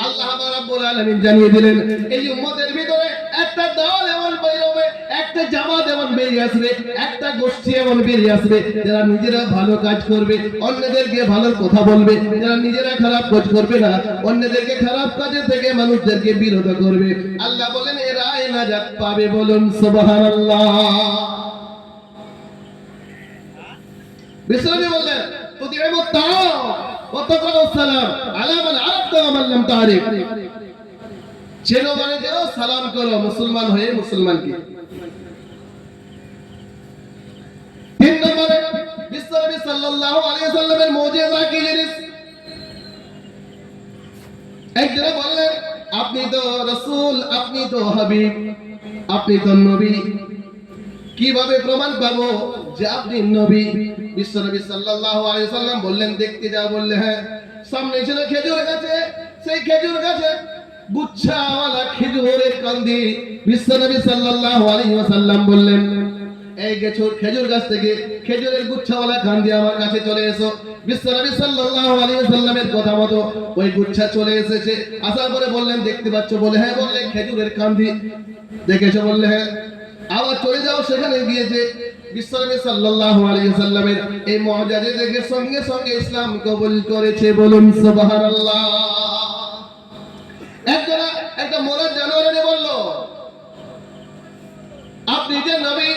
আল্লাহ রাব্বুল আলামিন জানিয়ে দিলেন এই উম্মতের ভিতরে একটা দল এমন বেরোবে, একটা জামাত এমন বেরিয়ে আসবে, একটা গোষ্ঠী এমন বেরিয়ে আসবে যারা নিজেরা ভালো কাজ করবে, অন্যদেরকে ভালো কথা বলবে, যারা নিজেরা খারাপ কাজ করবে না, অন্যদেরকে খারাপ কাজে থেকে মানুষদেরকে বিরত করবে। আল্লাহ বলেন এরা নাজাত পাবে, বলুন সুবহানাল্লাহ। বিশ্বনবী বললেন তুতিউত তাআ ওয়া তাকরাউস সালাম আলা মান আরাফতা ওয়া মান লাম তারিফ, চেনো মানে যাও সালাম করো মুসলমান হয়ে মুসলমানকে। তিন নম্বরে বিশ্বনবী সাল্লাল্লাহু আলাইহি ওয়াসাল্লামের মুজিজা কি জিনিস? একজন বললেন আপনি তো রাসূল, আপনি তো হাবিব, আপনি তো নবী, কিভাবে প্রমাণ পাবো যে আপনি নবী? বিশ্বনবী সাল্লাল্লাহু আলাইহি ওয়াসাল্লাম বললেন দেখতে যাও। বললে হ্যাঁ। সামনে ছিল খেজুর গাছে, সেই খেজুর গাছে গুচ্ছাওয়ালা খেজুরের কান্দি। বিশ্বনবী সাল্লাল্লাহু আলাইহি ওয়াসাল্লাম বললেন এই খেজুর গাছ থেকে খেজুরের গুচ্ছাওয়ালা কান্দি আমার কাছে চলে এসো। বিশ্বনবী সাল্লাল্লাহু আলাইহি ওয়াসাল্লামের কথা মতো ওই গুচ্ছা চলে এসেছে। আসার পরে বললেন দেখতে পাচ্ছ? বলে হ্যাঁ। বললে খেজুরের কান্দি দেখেছো? বললে হ্যাঁ। আবার চলে যাও, সেখানে গিয়েছে বিশ্বনবী সাল্লাল্লাহু আলাইহি ওয়াসাল্লামের এই মুজিজা দেখে সঙ্গে সঙ্গে ইসলাম কবুল করেছে, বলুন সুবহানাল্লাহ। একটা মরা জানোয়ার এনে বলল আপনি যে নবী,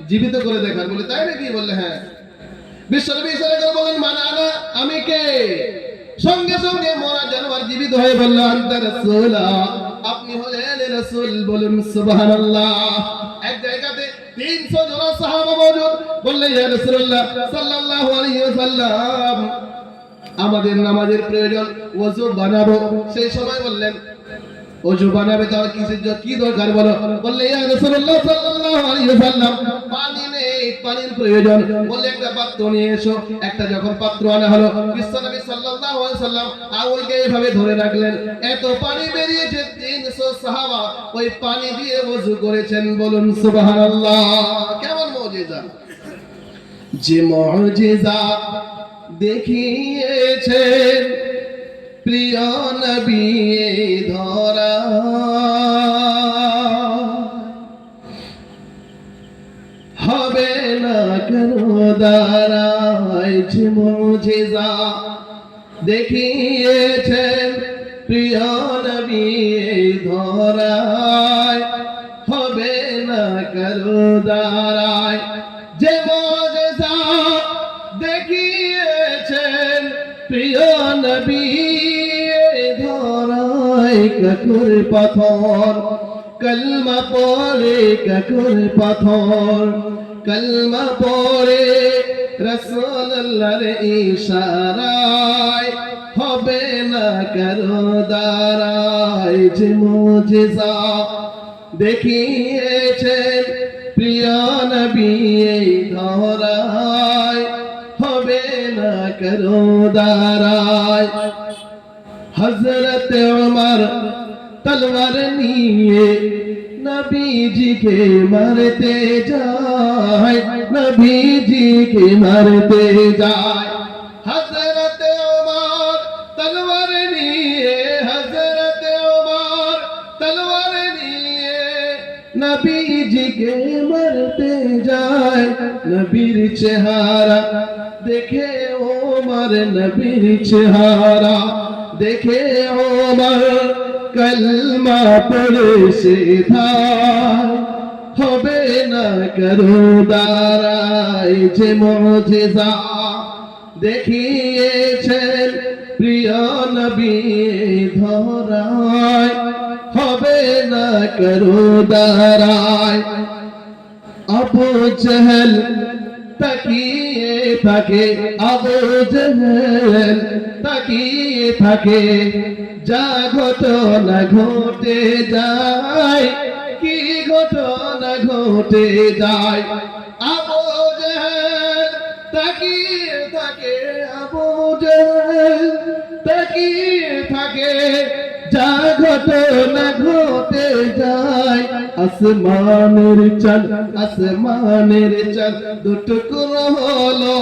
জীবিত করে দেখান। বলে তাই নাকি? বললে হ্যাঁ। বিশ্বনবী ইশারা করে বলেন মান আনা, আমি কে? সঙ্গে সঙ্গে মরা জানোয়ার জীবিত হয়ে বলল আনতা রাসূলুল্লাহ, আপনি হলেন রাসূল, বলুন সুবহানাল্লাহ। এক জায়গাতে 300 জন সাহাবা মওজুদ। বললেন ইয়া রাসূলুল্লাহ সাল্লাল্লাহু আলাইহি ওয়াসাল্লাম আমাদের নামাজের প্রয়োজন, ওযু বানাবো। সেই সময় বললেন ওযু বানাবে তার কি দরকার বলো? বললে ইয়া রাসূলুল্লাহ সাল্লাল্লাহু আলাইহি ওয়াসাল্লাম পানি নেই, পানির প্রয়োজন। বললে একটা পাত্র নিয়ে এসো। একটা যখন পাত্র আনা হলো, বিশ্বনবী সাল্লাল্লাহু আলাইহি ওয়াসাল্লাম আউলকে এইভাবে ধরে রাখলেন। এত পানি বেরিয়েছে, 300 সাহাবা ওই পানি দিয়ে ওযু করেছেন, বলুন সুবহানাল্লাহ। কেমন মুজিজা! যে মুজিজা দেখিয়েছেন প্রিয় নবী ধরা, হবে না কেন দাঁড়ায়? যে মুজিজা দেখিয়েছেন প্রিয় নবী ধরায়, হবে না কেন দাঁড়ায়? যে মুজিজা দেখিয়েছেন প্রিয় নবী ধরায়, কাকুর পাথর কলমা পড়ে, কাকুর পাথর কলমা পড়ে রাসূলুল্লাহর ইশারায়, হবে না কারো দাঁড়ায়। যে মুজিজা দেখিয়েছেন প্রিয় নবী ধরায়, হবে না কারো দাঁড়ায়। হযরত ওমর তলোয়ার নিয়ে নবীজিকে মারতে যায়, নবীজিকে মারতে যায়। হযরত ওমর তলোয়ার নিয়ে, হযরত ওমর তলোয়ার নিয়ে নবীজিকে মারতে যায়। নবীর চেহারা দেখে ওমর, নবীর চেহারা দেখে ওমর কলমা পড়ে সিধায়, হবে না কারো দাঁড়ায়। যে মুজিজা দেখিয়েছেন প্রিয় নবী ধরায়, হবে না কারো দাঁড়ায়। আবু জেহেল তাকিয়ে থাকে, আবু জেহেল তাকিয়ে থাকে, যা ঘটনা ঘটে যায়, কি ঘটনা ঘটে যায়। আবু জেহেল তাকিয়ে থাকে, আবু জেহেল তাকিয়ে থাকে, যা ঘটনা ঘটে যায়। আসমানের চাঁদ দুটুকরো হলো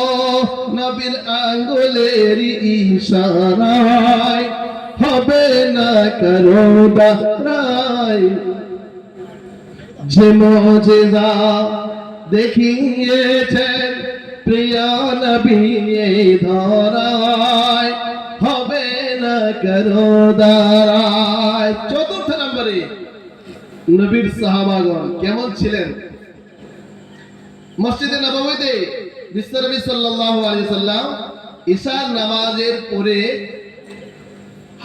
নবীর আঙ্গুলের ইশারায়, হবে না কারো দ্বারাই যে মুজিজা দেখিয়েছেন প্রিয় নবী এই ধরায়, হবে না কারো দ্বারাই। চতুর্থ নম্বরে নবীর সাহাবাগণ কেমন ছিলেন? মসজিদে নববীতে বিশ্বনবী সাল্লাল্লাহু আলাইহি সাল্লাম ঈশার নামাজের পরে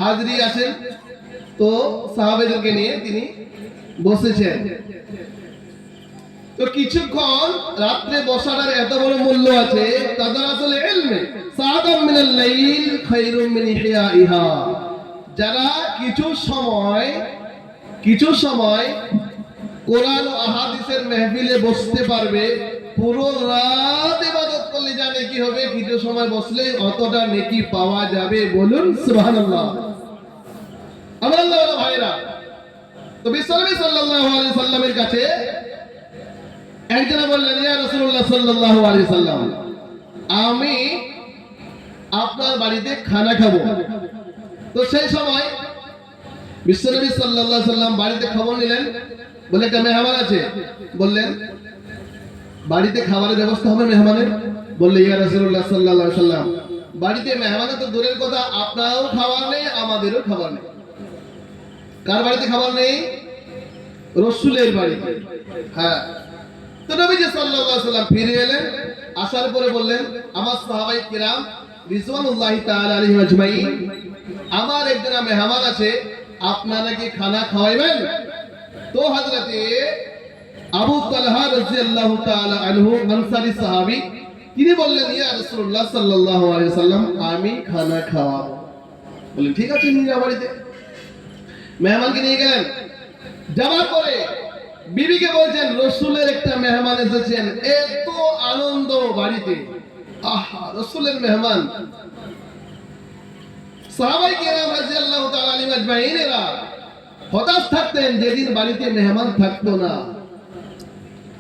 হাজরি আসেন, তো সাহাবাদেরকে নিয়ে তিনি বসেছেন। তো কিছুক্ষণ রাত্রে বসার এত বড় মূল্য আছে, তাদের আসলে ইলমে সাআতাম মিনাল লাইল খায়রুম মিন ইহইয়া। যারা কিছু সময় কোরআন ও আহাদিসের মাহফিলে বসতে পারবে, পুরো রাত ইবাদত করলে জানে কি হবে, কিছু সময় বসলে অতটা নেকি পাওয়া যাবে। বলুন সুবহানাল্লাহ। আমার আল্লাহর ভাইরা, তো বিশ্বনবী সাল্লাল্লাহু আলাইহি সাল্লামের কাছে একজন বললেন, ইয়া রাসূলুল্লাহ সাল্লাল্লাহু আলাইহি সাল্লাম, আমি আপনার বাড়িতে খানা খাবো। তো সেই সময় বিশ্বনবী সাল্লাল্লাহু আলাইহি সাল্লাম বাড়িতে খবর নিলেন, বলে একটা মেহমান আছে। বললেন, বাড়িতে খাবারের ব্যবস্থা হবে মেহমানের? বললে, ইয়া রাসূলুল্লাহ সাল্লাল্লাহু আলাইহি সাল্লাম, বাড়িতে মেহমানের তো দূরের কথা, আপনারও খাবার নেই, আমাদেরও খাবার নেই। কার বাড়িতে খাবার নেই? রাসূলের বাড়িতে। হ্যাঁ। তো নবীজি সাল্লাল্লাহু আলাইহি সাল্লাম ফিরে এলেন, আসার পরে বললেন, আমার সাহাবায়ে কিরাম রিজওয়ানুল্লাহি তাআলা আলাইহিম আজমাইন, আমার একজন মেহমান আছে, আপনারা কি খানা খাওয়াবেন? তো হযরতে আবু তালহা রাদিয়াল্লাহু তাআলা আনহু আনসারী সাহাবী, তিনি বললেন, ইয়া রাসূলুল্লাহ সাল্লাল্লাহু আলাইহি সাল্লাম, আমি খানা খাওয়াবো। বললেন, ঠিক আছে, নিয়ে যাও বাড়িতে। মেহমানকে নিয়ে গেলেন। যাওয়ার পরে বিবিকে বলছেন, রাসূলের একটা মেহমান এসেছেন, এত আনন্দ বাড়িতে। আহা, রাসূলের মেহমান। সাহাবায়ে কিরাম রাদিয়াল্লাহু তাআলা আলাইহিম আজমাইনেরা হতাশ থাকতেন যেদিন বাড়িতে মেহমান থাকতো না।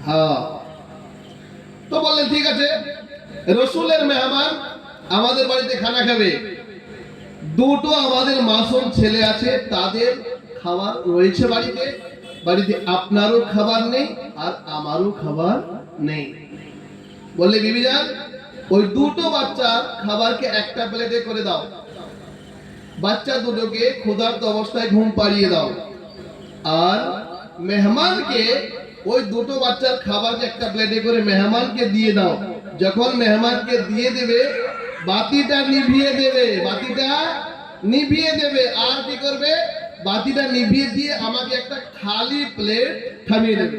হ্যাঁ। তো বললেন, ঠিক আছে, রাসূলের মেহমান আমাদের বাড়িতে খানা খাবে। দুটো আমাদের মাসুম ছেলে আছে, তাদের খাবার রয়েছে বাড়িতে। বাড়িতে আপনারও খাবার নেই আর আমারও খাবার নেই। বললে, বিবি যান, ওই দুটো বাচ্চার খাবারকে একটা প্লেটে করে দাও, বাচ্চা দুটোকে ক্ষুধার্ত অবস্থায় ঘুম পাড়িয়ে দাও, আর মেহমানকে ওই দুটো বাচ্চার খাবারকে একটা প্লেটে করে মেহমানকে দিয়ে দাও। যখন মেহমানকে দিয়ে দেবে, বাতিটা নিভিয়ে দেবে, আর কি করবে, বাতিটা নিভিয়ে দিয়ে আমাকে একটা খালি প্লেট থামিয়ে দেবে।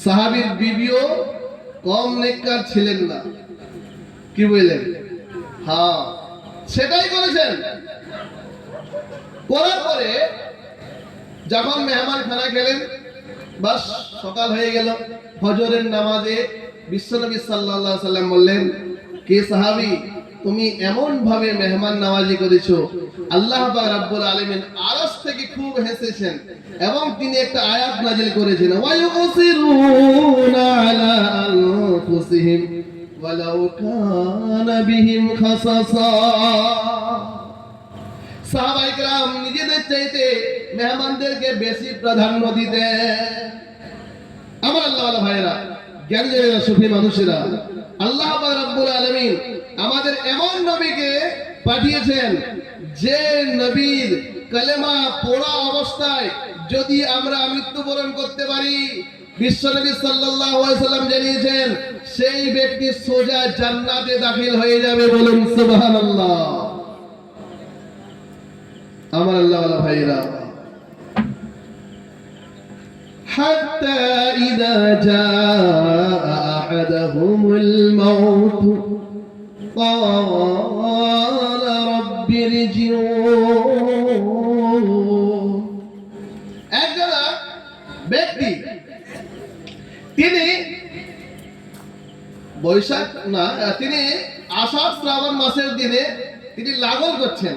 সাহাবীর বিবিও কম নেককার ছিলেন না, কি বললেন? হ্যাঁ, সেটাই করেছেন। করার পরে যখন মেহমান খানা খেলেন, বাস সকাল হয়ে গেল। ফজরের নামাজে বিশ্বনবী সাল্লাল্লাহু আলাইহি সাল্লাম বললেন, কে সাহাবী, তুমি এমন ভাবে মেহমান নওয়াজি করেছো, আল্লাহ পাক রব্বুল আলামিন আরশ থেকে খুব হেসেছেন এবং তিনি একটা আয়াত নাযিল করেছেন, ওয়া ইউসিরুনা আলা আনফুসিহিম ওয়ালাউ কানা বিহিম খাসাসা। সাহাবায়ে কেরাম নিজেদের চাইতে মেহমানদেরকে বেশি প্রাধান্য দিতেন। আমার আল্লাহওয়ালা ভাইরা, জ্ঞানীরা, সুফি মানুষেরা, আল্লাহ পাক রব্বুল আলামিন আমাদের এমন নবীকে পাঠিয়েছেন, যে নবীর কালেমা পড়া অবস্থায় যদি আমরা মৃত্যুবরণ করতে পারি, বিশ্বনবী সাল্লাল্লাহু আলাইহি সাল্লাম জানিয়েছেন, সেই ব্যক্তি সোজা জান্নাতে দাখিল হয়ে যাবে। বলুন সুবহানাল্লাহ। আমার আল্লাহওয়ালা ভাইরা, حتى إذا جاء أحدهم الموت قال رب ارجعون। একজন ব্যক্তি, তিনি বৈশাখ না, তিনি আষাঢ় শ্রাবণ মাসের দিনে তিনি লাঙল করছেন।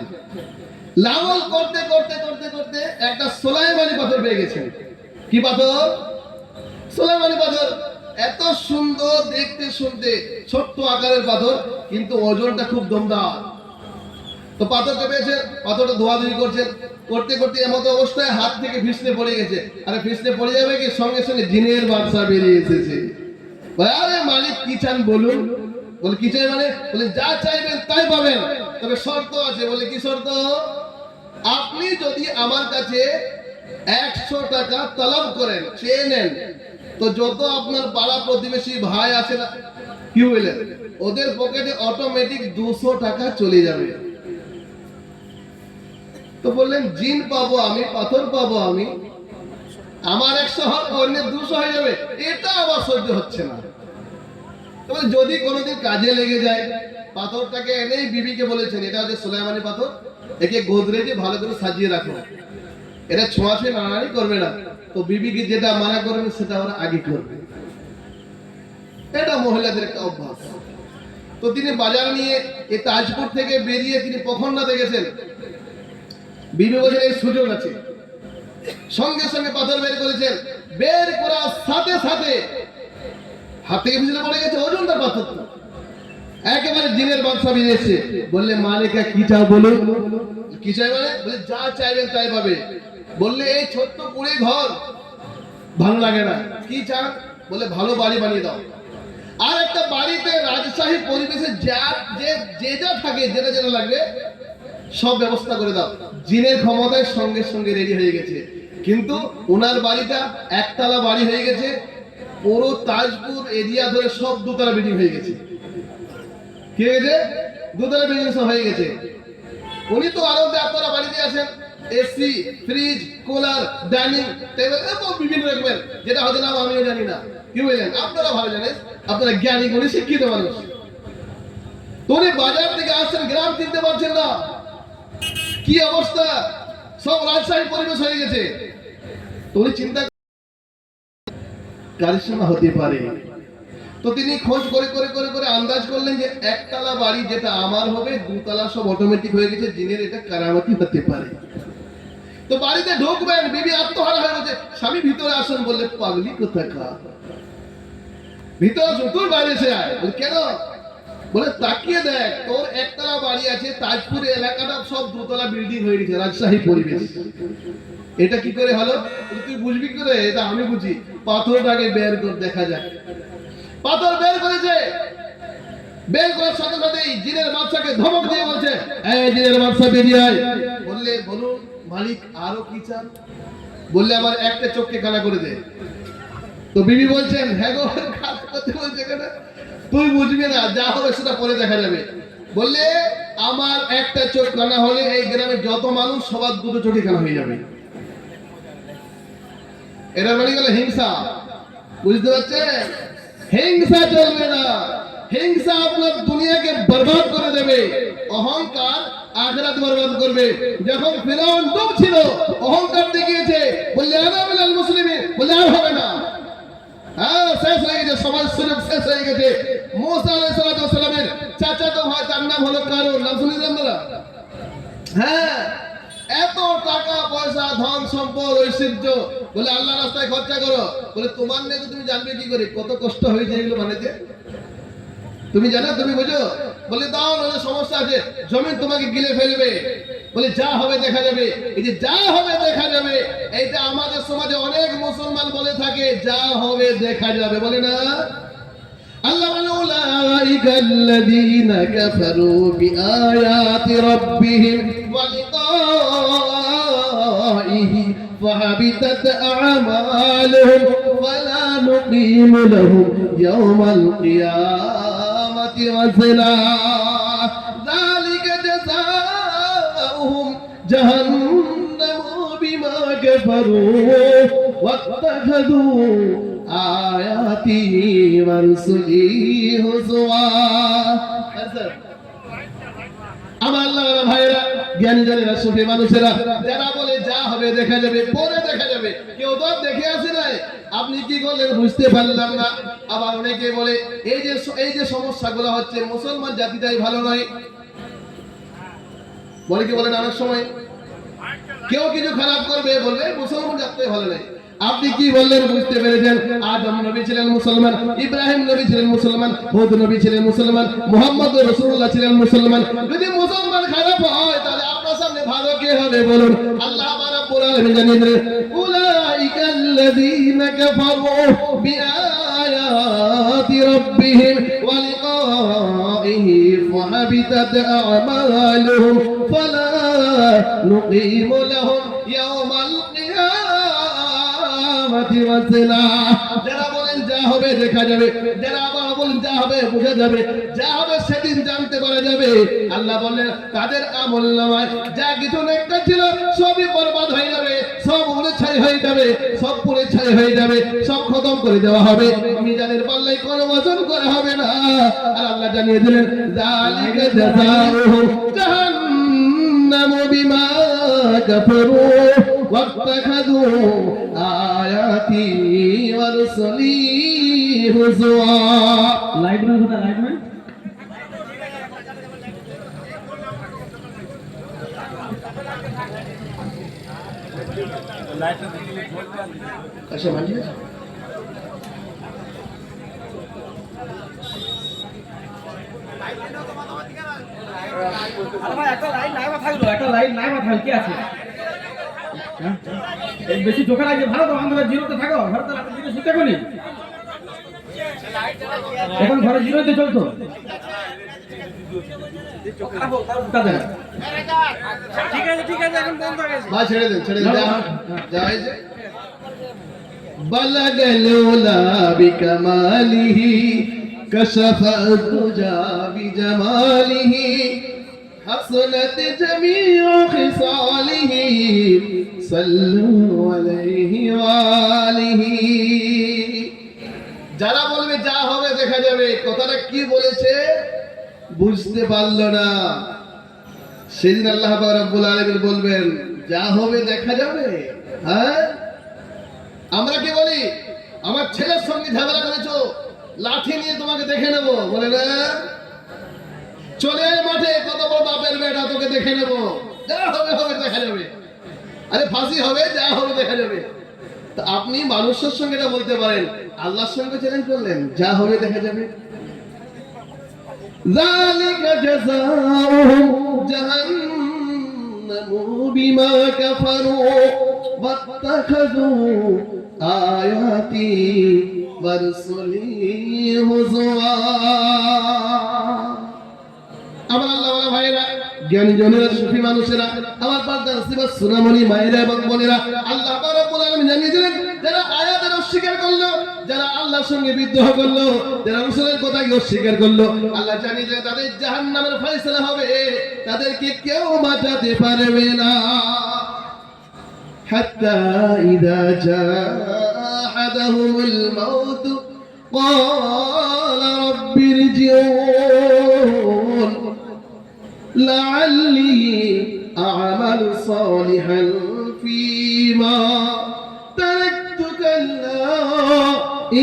লাঙল করতে করতে করতে করতে একটা সোলাইমানি পাথর পেয়ে গেছেন। কি পাথর? সোলাইমানি পাথর। এত সুন্দর দেখতে শুনতে, ছোট্ট আকারের পাথর, কিন্তু ওজনটা খুব দমদার। তো পাথরটা পেয়েছে, পাথরটা ধোয়াধুয়ি করছেন, করতে করতে এমন অবস্থায় হাত থেকে ফিসলে পড়ে গেছে। আরে ফিসলে পড়ে যাবে কি, সঙ্গে সঙ্গে জিনের বাদশা বেরিয়ে এসেছে। আরে মালিক কি চান বলুন? বলে কি চাই মানে? বলে যা চাইবেন তাই পাবেন, তবে শর্ত আছে। বলে কি শর্ত? আপনি যদি আমার কাছে 100 টাকা তলব করেন, চেয়ে নেন, তো যত আপনার পাড়া প্রতিবেশী ভাই আছে না, কি বললেন, ওদের পকেটে অটোমেটিক 200 টাকা চলে যাবে। তো বললেন জিন পাবো আমি, পাথর পাবো আমি, আমার 100 হোক, অন্যের 200 হয়ে যাবে, এটা আবার সহ্য হচ্ছে না। তবে যদি কোনোদিন কাজে লেগে যায়, পাথরটাকে এনেই বিবিকে বলেছেন এটা হচ্ছে সুলাইমানি পাথর, একে গোদরেজে ভালো করে সাজিয়ে রাখো, এটা ছোঁয়াছুঁই নাড়ানাড়ি করবে না। তো বিবিকে যেটা মানা করবে সেটা ওরা আগে করবে, এটা মহিলাদের একটা অভ্যাস। তো তিনি বাজার নিয়ে এই তাজপুর থেকে বেরিয়ে তিনি পখন্ডাতে গেছেন। বিবি বলেছেন এই সুযোগ আছে, সঙ্গে সঙ্গে পাথর বের করেছেন। বের করার সাথে সাথে হাত থেকে পিছনে পড়ে গেছে, ওজনটা পাথর তো। একেবারে জিনের বাদশা বেরিয়েছে। বললে মালিকা কি চাও বলো? কি চাই মানে? বলে যা চাইবেন তাই পাবে। বললে এই ছোট্ট কুড়ে ঘর ভালো লাগে না, কি চান? বলে ভালো বাড়ি বানিয়ে দাও, আর একটা বাড়িতে রাজশাহী পরিবেশে যা যে যা থাকে, যেটা যেটা লাগবে সব ব্যবস্থা করে দাও। জিনের ক্ষমতায় সঙ্গে সঙ্গে রেডি হয়ে গেছে। কিন্তু ওনার বাড়িটা একতলা বাড়ি হয়ে গেছে, পুরো তাজপুর এরিয়া ধরে সব দোতলা বিল্ডিং হয়ে গেছে। কি হয়েছে? দোতলা বিল্ডিং সব হয়ে গেছে। উনি তো আনন্দে আপনারা বাড়িতে আসেন, AC, fridge, cooler, dining table এবং বিভিন্ন রকমের, যেটা হয়তো নাম আমিও জানি না, কি বললেন, আপনারা ভালো জানেন, আপনারা জ্ঞানী গুণী শিক্ষিত মানুষ। তো উনি বাজার থেকে আসছেন, গ্রাম চিনতে পারছেন না, কি অবস্থা, সব রাজশাহী পরিবেশ হয়ে গেছে। তো উনি চিন্তা কারিশমা হতে পারে। তো তিনি খোঁজ করে করে করে করে আন্দাজ করলেন যে একতলা বাড়ি যেটা আমার হবে, দুতলা সব অটোমেটিক হয়ে গেছে, জিনের এটা কারামতি হতে পারে। তো বাড়িতে ঢুকবেন, বিবি আত্মহারা হয়ে গেছে, স্বামী ভিতরে আসুন। বললে পাগলি কোথাকার, ভিতরে আসুন, তুই বাইরে এসে আয়। বলে কেন? বলে তাকিয়ে দেখ, তোর একতলা বাড়ি আছে, তাজপুর এলাকাটা সব দোতলা বিল্ডিং হয়ে গেছে, রাজশাহী পরিবেশ, এটা কি করে হলো? তুই বুঝবি করে? এটা আমি বুঝি, পাথরটাকে বের করে দেখা যায়। পাথর বের করেছে, বের করার সাথে সাথেই জিনের বাদশাকে ধমক দিয়ে বলছে, এই জিনের বাদশা বেরিয়ে আয়। বললে বলুন মালিক আরো কি চান? বললে আমার একটা চোখকে কানা করে দে। তো বিবি বলছেন হ্যাঁ গো, কাজ করতে বলছে কেন? তুই বুঝবি না, যা হবে সেটা পরে দেখা যাবে। বললে আমার একটা চোখ কানা হলে এই গ্রামে যত মানুষ সবার দুটো চোখে কানা হয়ে যাবে। এটা মানে গেল হিংসা, বুঝতে পারছেন? হিংসা চলবে না, হিংসা আপনার দুনিয়াকে বরবাদ করে দেবে, অহংকার আখিরাত বরবাদ করবে। যখন ফিরাউন ডুব ছিল, অহংকার দেখিয়েছে, বললে আনা মিনাল মুসলিমিন, বললে আর হবে না, হ্যাঁ শেষ হয়ে গেছে, সমাজ সুযোগ শেষ হয়ে গেছে। মুসা আলাইহিস সালামের চাচাতো ভাই, তার নাম হলো কারুন, নাম শুনেছেন আপনারা? হ্যাঁ, এত টাকা পয়সা, ধন সম্পদ, ঐশ্বর্য, বলে আল্লাহ রাস্তায় খরচা করো। বলে তোমার নেই তো তুমি জানবে কি করে কত কষ্ট হয়েছে এগুলো বানাতে? তুমি জানো, তুমি বুঝো? বলে দাও, নাহলে সমস্যা আছে, জমি তোমাকে গিলে ফেলবে। বলে যা হবে দেখা যাবে। এই যে যা হবে দেখা যাবে, এইটা আমাদের সমাজে অনেক মুসলমান বলে থাকে, যা হবে দেখা যাবে, বলে না? আল্লাহ বলে উলাইকাল্লাযীনা কাফারু বিআয়াতি রাব্বিহিম ওয়া লিকাইহি ফাহাবিতাত আ'মালুহুম ওয়ালা নুকিমু লাহুম ইয়াওমাল কিয়ামাতি ওয়াজনা যালিকা জাযাউহুম জাহান্নামু বিমা কাফারু ওয়াত্তাখাযু আয়াতি ওয়া রুসুলি হুজওয়া। আমার আল্লাহর ভাইরা, জ্ঞানী জানেরা, সুফি মানুষেরা, যারা বলে যা হবে দেখা যাবে, পরে দেখা যাবে, কেউ তো দেখে আসে নাই, আপনি কি করলেন বুঝতে পারলাম না। আবার অনেকে বলে এই যে সমস্যাগুলো হচ্ছে, মুসলমান জাতিটাই ভালো নয়, বলে কি বলেন অনেক সময়, কেউ কিছু খারাপ করবে, বলবে মুসলমান জাতকে ভালো নেই। আপনি কি বললেন বুঝতে পেরেছেন? আদম নবী ছিলেন মুসলমান, ইব্রাহিম নবী ছিলেন মুসলমান, হুদ নবী ছিলেন মুসলমান, মুহাম্মদ রাসূলুল্লাহ ছিলেন মুসলমান। যদি মুসলমান খারাপ হয় তাহলে আপনার সামনে ভালো কে হবে বলুন? আল্লাহ রাব্বুল আলামিন জানিয়ে দিলেন, উলাইকাল্লাযীনা কাফারু বিআয়াতি রাব্বিহিম ওয়া লিকাইহি ফাহাবিতাত আ'মালুহুম ফালা নুকিমু লাহুম ইয়াওমাল যারা বলেন যা হবে দেখা যাবে, যারা আবার বলেন যা হবে বোঝা যাবে, যা হবে সেদিন জানতে পারা যাবে। আল্লাহ বলেন তাদের আমল নামায় যা কিছু নেকটা ছিল সবই বরবাদ হয়ে যাবে, সব উড়ে ছাই হয়ে যাবে, সব পুড়ে ছাই হয়ে যাবে, সব খতম করে দেওয়া হবে। মিজানের পাল্লায় কোনো ওজন করা হবে না। আর আল্লাহ জানিয়ে দিলেন যালিকা জাযাউহুম জাহান্নামু বিমা কাফারু ওয়াত্তাখাযু আয়াতি ওয়া রুসুলি হুজুয়া। লাইট में होता लाइट में लाइट में अच्छा मान लीजिए আরে ভাই একটা লাইট নাইবা থাকলো, একটা লাইট নাইবা থাকল কি আছে? হ্যাঁ এই বেশি ধোকা লাগে ভালো তো আমরা জিরোতে থাকো, ঘরে তো রাতে জিরো শুতে কোনি এখন ঘরে জিরোতে চলতো ঠিক আছে ঠিক আছে এখন বন্ধ হয়ে গেছে ভাই ছেড়ে দেন যাই যে বলগল উলা বিকমালিহি কশফা তুজা বিজমালিহি حسنت جميع خصاله صلوا عليه وآله। যারা বলবে যা হবে দেখা যাবে, কথাটা কি বলেছে বুঝতে পারলো না, সেদিন আল্লাহ পাক রব্বুল আলামিন বলবেন যা হবে দেখা যাবে। হ্যাঁ আমরা কি বলি আমার ছেলের সঙ্গে ঝগড়া করেছো, লাঠি নিয়ে তোমাকে দেখে নেবো, বলে না চলে আয় মাঠে, কত বড় বাপের বেটা, তোকে দেখে নেব, যা হবে হবে দেখা যাবে। আরে ফাঁসি হবে, যা হবে দেখা যাবে। তা আপনি মানুষের সঙ্গে এটা বলতে পারেন, আল্লাহর সঙ্গে চ্যালেঞ্জ করলেন যা হবে দেখা যাবে। যালিকা জাযাউহুম জাহান্নামু বিমা কাফারু ওয়াত্তাখাযু আয়াতি ওয়া রুসুলি হুজুয়া। আমার আল্লাহ ওয়ালা ভাইরা, জ্ঞানী জনেরা, সুফি মানুষেরা, আমার পর্দার নসিবত সুনামণি মায়েরা এবং বোনেরা, আল্লাহ পাক রব্বুল আলামিন জানিয়ে দিলেন যারা আয়াতের অস্বীকার করলো, যারা আল্লাহর সঙ্গে বিদ্রোহ করলো, যারা রাসূলের কথাকে অস্বীকার করলো, আল্লাহ জানিয়ে দিলেন তাদের জাহান্নামের ফয়সালা হবে, তাদেরকে কেউ বাঁচাতে পারবে না। হাত্তা ইযা জাআ আহাদাহুমুল মাউত ক্বালা রাব্বি ইরজিউন لعلي أعمل صالحا فيما تركت كلا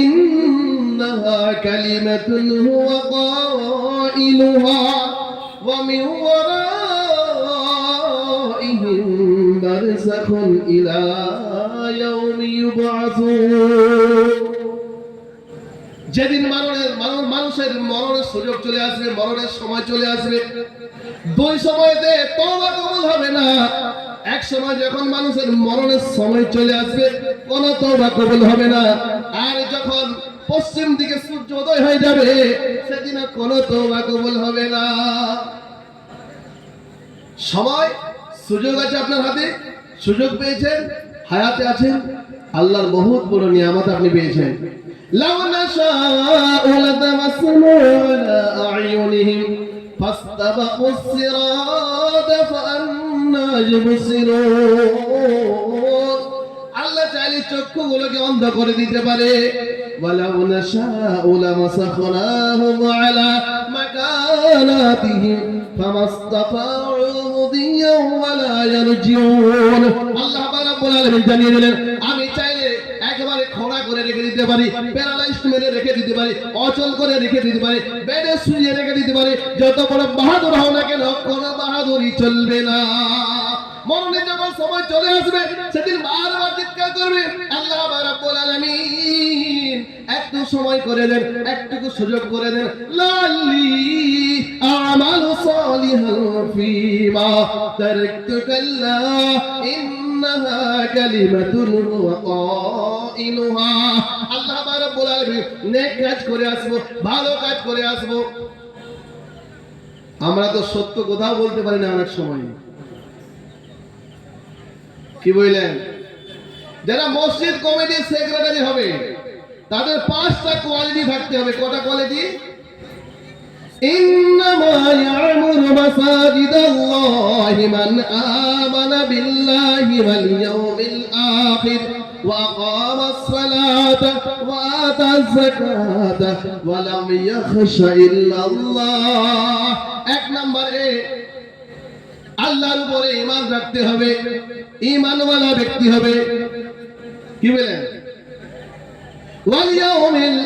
إنها كلمة هو قائلها ومن ورائهم برزخ إلى يوم يبعثون। যেদিন মানুষের মরণের সুযোগ চলে আসবে, মরণের সময় চলে আসবে, দুই সময়তে তওবা কবুল হবে না। এক সময় যখন মানুষের মরণের সময় চলে আসবে কোনো তওবা কবুল হবে না, আর যখন পশ্চিম দিকে সূর্য উদয় হয়ে যাবে সেদিন কোনো তওবা কবুল হবে না। সময় সুযোগ আছে আপনার হাতে, সুযোগ পেয়েছেন, হায়াতে আছেন, আল্লাহর বহুত বড় নিয়ামত আপনি পেয়েছেন। লাউ নাশাউ লাতামাসসানা আলা আ'য়ুনিহিম ফাস্তাবাকুস সিরাত ফাআন্না ইউবসিরুন। আল্লাহ চাইলে চক্ষুগুলোকে অন্ধ করে দিতে পারে। ওয়ালাউ নাশাউ লামাসাখনাহুম আলা মাকানাতিহিম ফামাসতাতাউ মুদিয়াও ওয়ালা ইয়ারজিউন। আল্লাহ রাব্বুল আলামিন জানিয়ে দিলেন আমি চাইলে একেবারে খোড়া করে রেখে দিতে পারি, প্যারালাইজড মেরে রেখে দিতে পারি, অচল করে রেখে দিতে পারি, বেডে শুয়ে রেখে দিতে পারি। যত বড় বাহাদুর হও না কেন কোনো বাহাদুরি চলবে না। মরণের যখন সময় চলে আসবে সেদিন বারবার চিৎকার করবে, আল্লাহ রাব্বুল আলামিন একটু সময় করে দেন, একটু সুযোগ করে দেন, লাল্লি আমালু সালিহান ফিমা তারাকতু কাল্লা ইন্নাহা কালিমাতুন ওয়া কাইলুহা। আল্লাহ রাব্বুল আলামিন নেক কাজ করে আসবো, ভালো কাজ করে আসবো। আমরা তো সত্য কোথাও বলতে পারি না অনেক সময়। কি বললেন? যারা মসজিদ কমিটির সেক্রেটারি হবে তাদের 5টা কোয়ালিটি থাকতে হবে। কটা কোয়ালিটি? ইন্নামা ইয়ামুরু মাসাজিদাল্লাহি মান আমানা বিল্লাহি ওয়াল ইয়াউমিল আখির ওয়া আকামাস সালাতা ওয়া আতাজ যাকাতা ওয়া লাম ইয়াখশা ইল্লাল্লাহ। 1 নম্বরে আল্লাহর উপরে ঈমান রাখতে হবে, ঈমানওয়ালা ব্যক্তি হবে। কি বলেন? ওয়াল ইয়াউমিল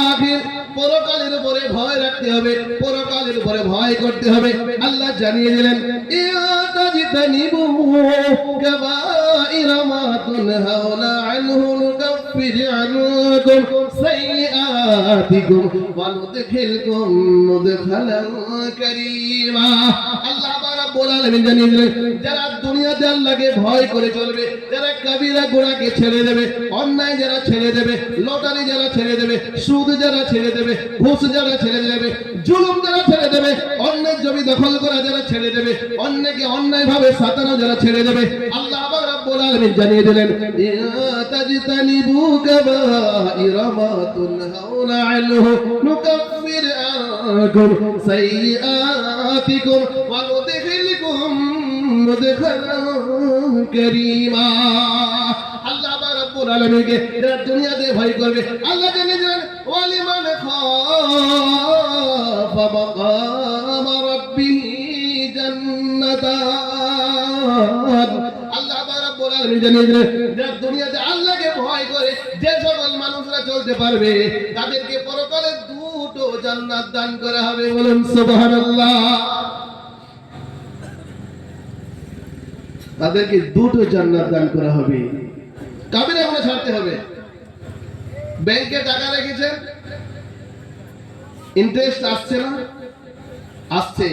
আখির, পরকালের উপরে ভয় রাখতে হবে, পরকালের উপরে ভয় করতে হবে। আল্লাহ জানিয়ে দিলেন ইয়াতাজিতানিবু কাবাইরা মা তুনহাউনা আনহু নুকাফির আনকুম সাইয়্যাতিকুম ওয়া নুদখিলকুম মুদখালান কারীমা। আল্লাহ রাব্বুল আলামিন জানিয়ে দিলেন যারা দুনিয়াতে আল্লাহকে ভয় করে চলবে, যারা কবিরা গুনাহকে ছেড়ে দেবে, অন্যায় যারা ছেড়ে দেবে, লটারি যারা ছেড়ে দেবে, সুদ যারা ছেড়ে দেবে, ঘুষ যারা ছেড়ে দেবে, জুলুম যারা ছেড়ে দেবে, অন্যের জমি দখল করা যারা ছেড়ে দেবে, অন্যকে অন্যায়ভাবে সাতানো যারা ছেড়ে দেবে, আল্লাহ রাব্বুল আলামিন জানিয়ে দিলেন তাজতানিবু কাবাইরা মা তুনহাউনা আনহু নুকাফির আনকুম সাইয়্যাতিকুম ওয়া নুদখিলকুম মুদখালান কারীমা। আল্লাহ রাব্বুল আলামিনকে যারা দুনিয়াতে ভয় করবে আল্লাহ জানিয়ে দিলেন ওয়ালিমান খাফা মাকাম রাব্বিহি জান্নাতান। আল্লাহ রাব্বুল আলামিন জানিয়ে দিলেন যারা দুনিয়াতে আল্লাহকে ভয় করে যে সকল মানুষরা চলতে পারবে তাদেরকে পরকালে 2টো জান্নাত দান করা হবে। বলুন সুবহানাল্লাহ। তাদেরকে 2টো জান্নাত দান করা হবে। কাবিরা এগুলো ছাড়তে হবে। ব্যাংকে টাকা রেখেছেন, ইন্টারেস্ট আসছে না? আসছে।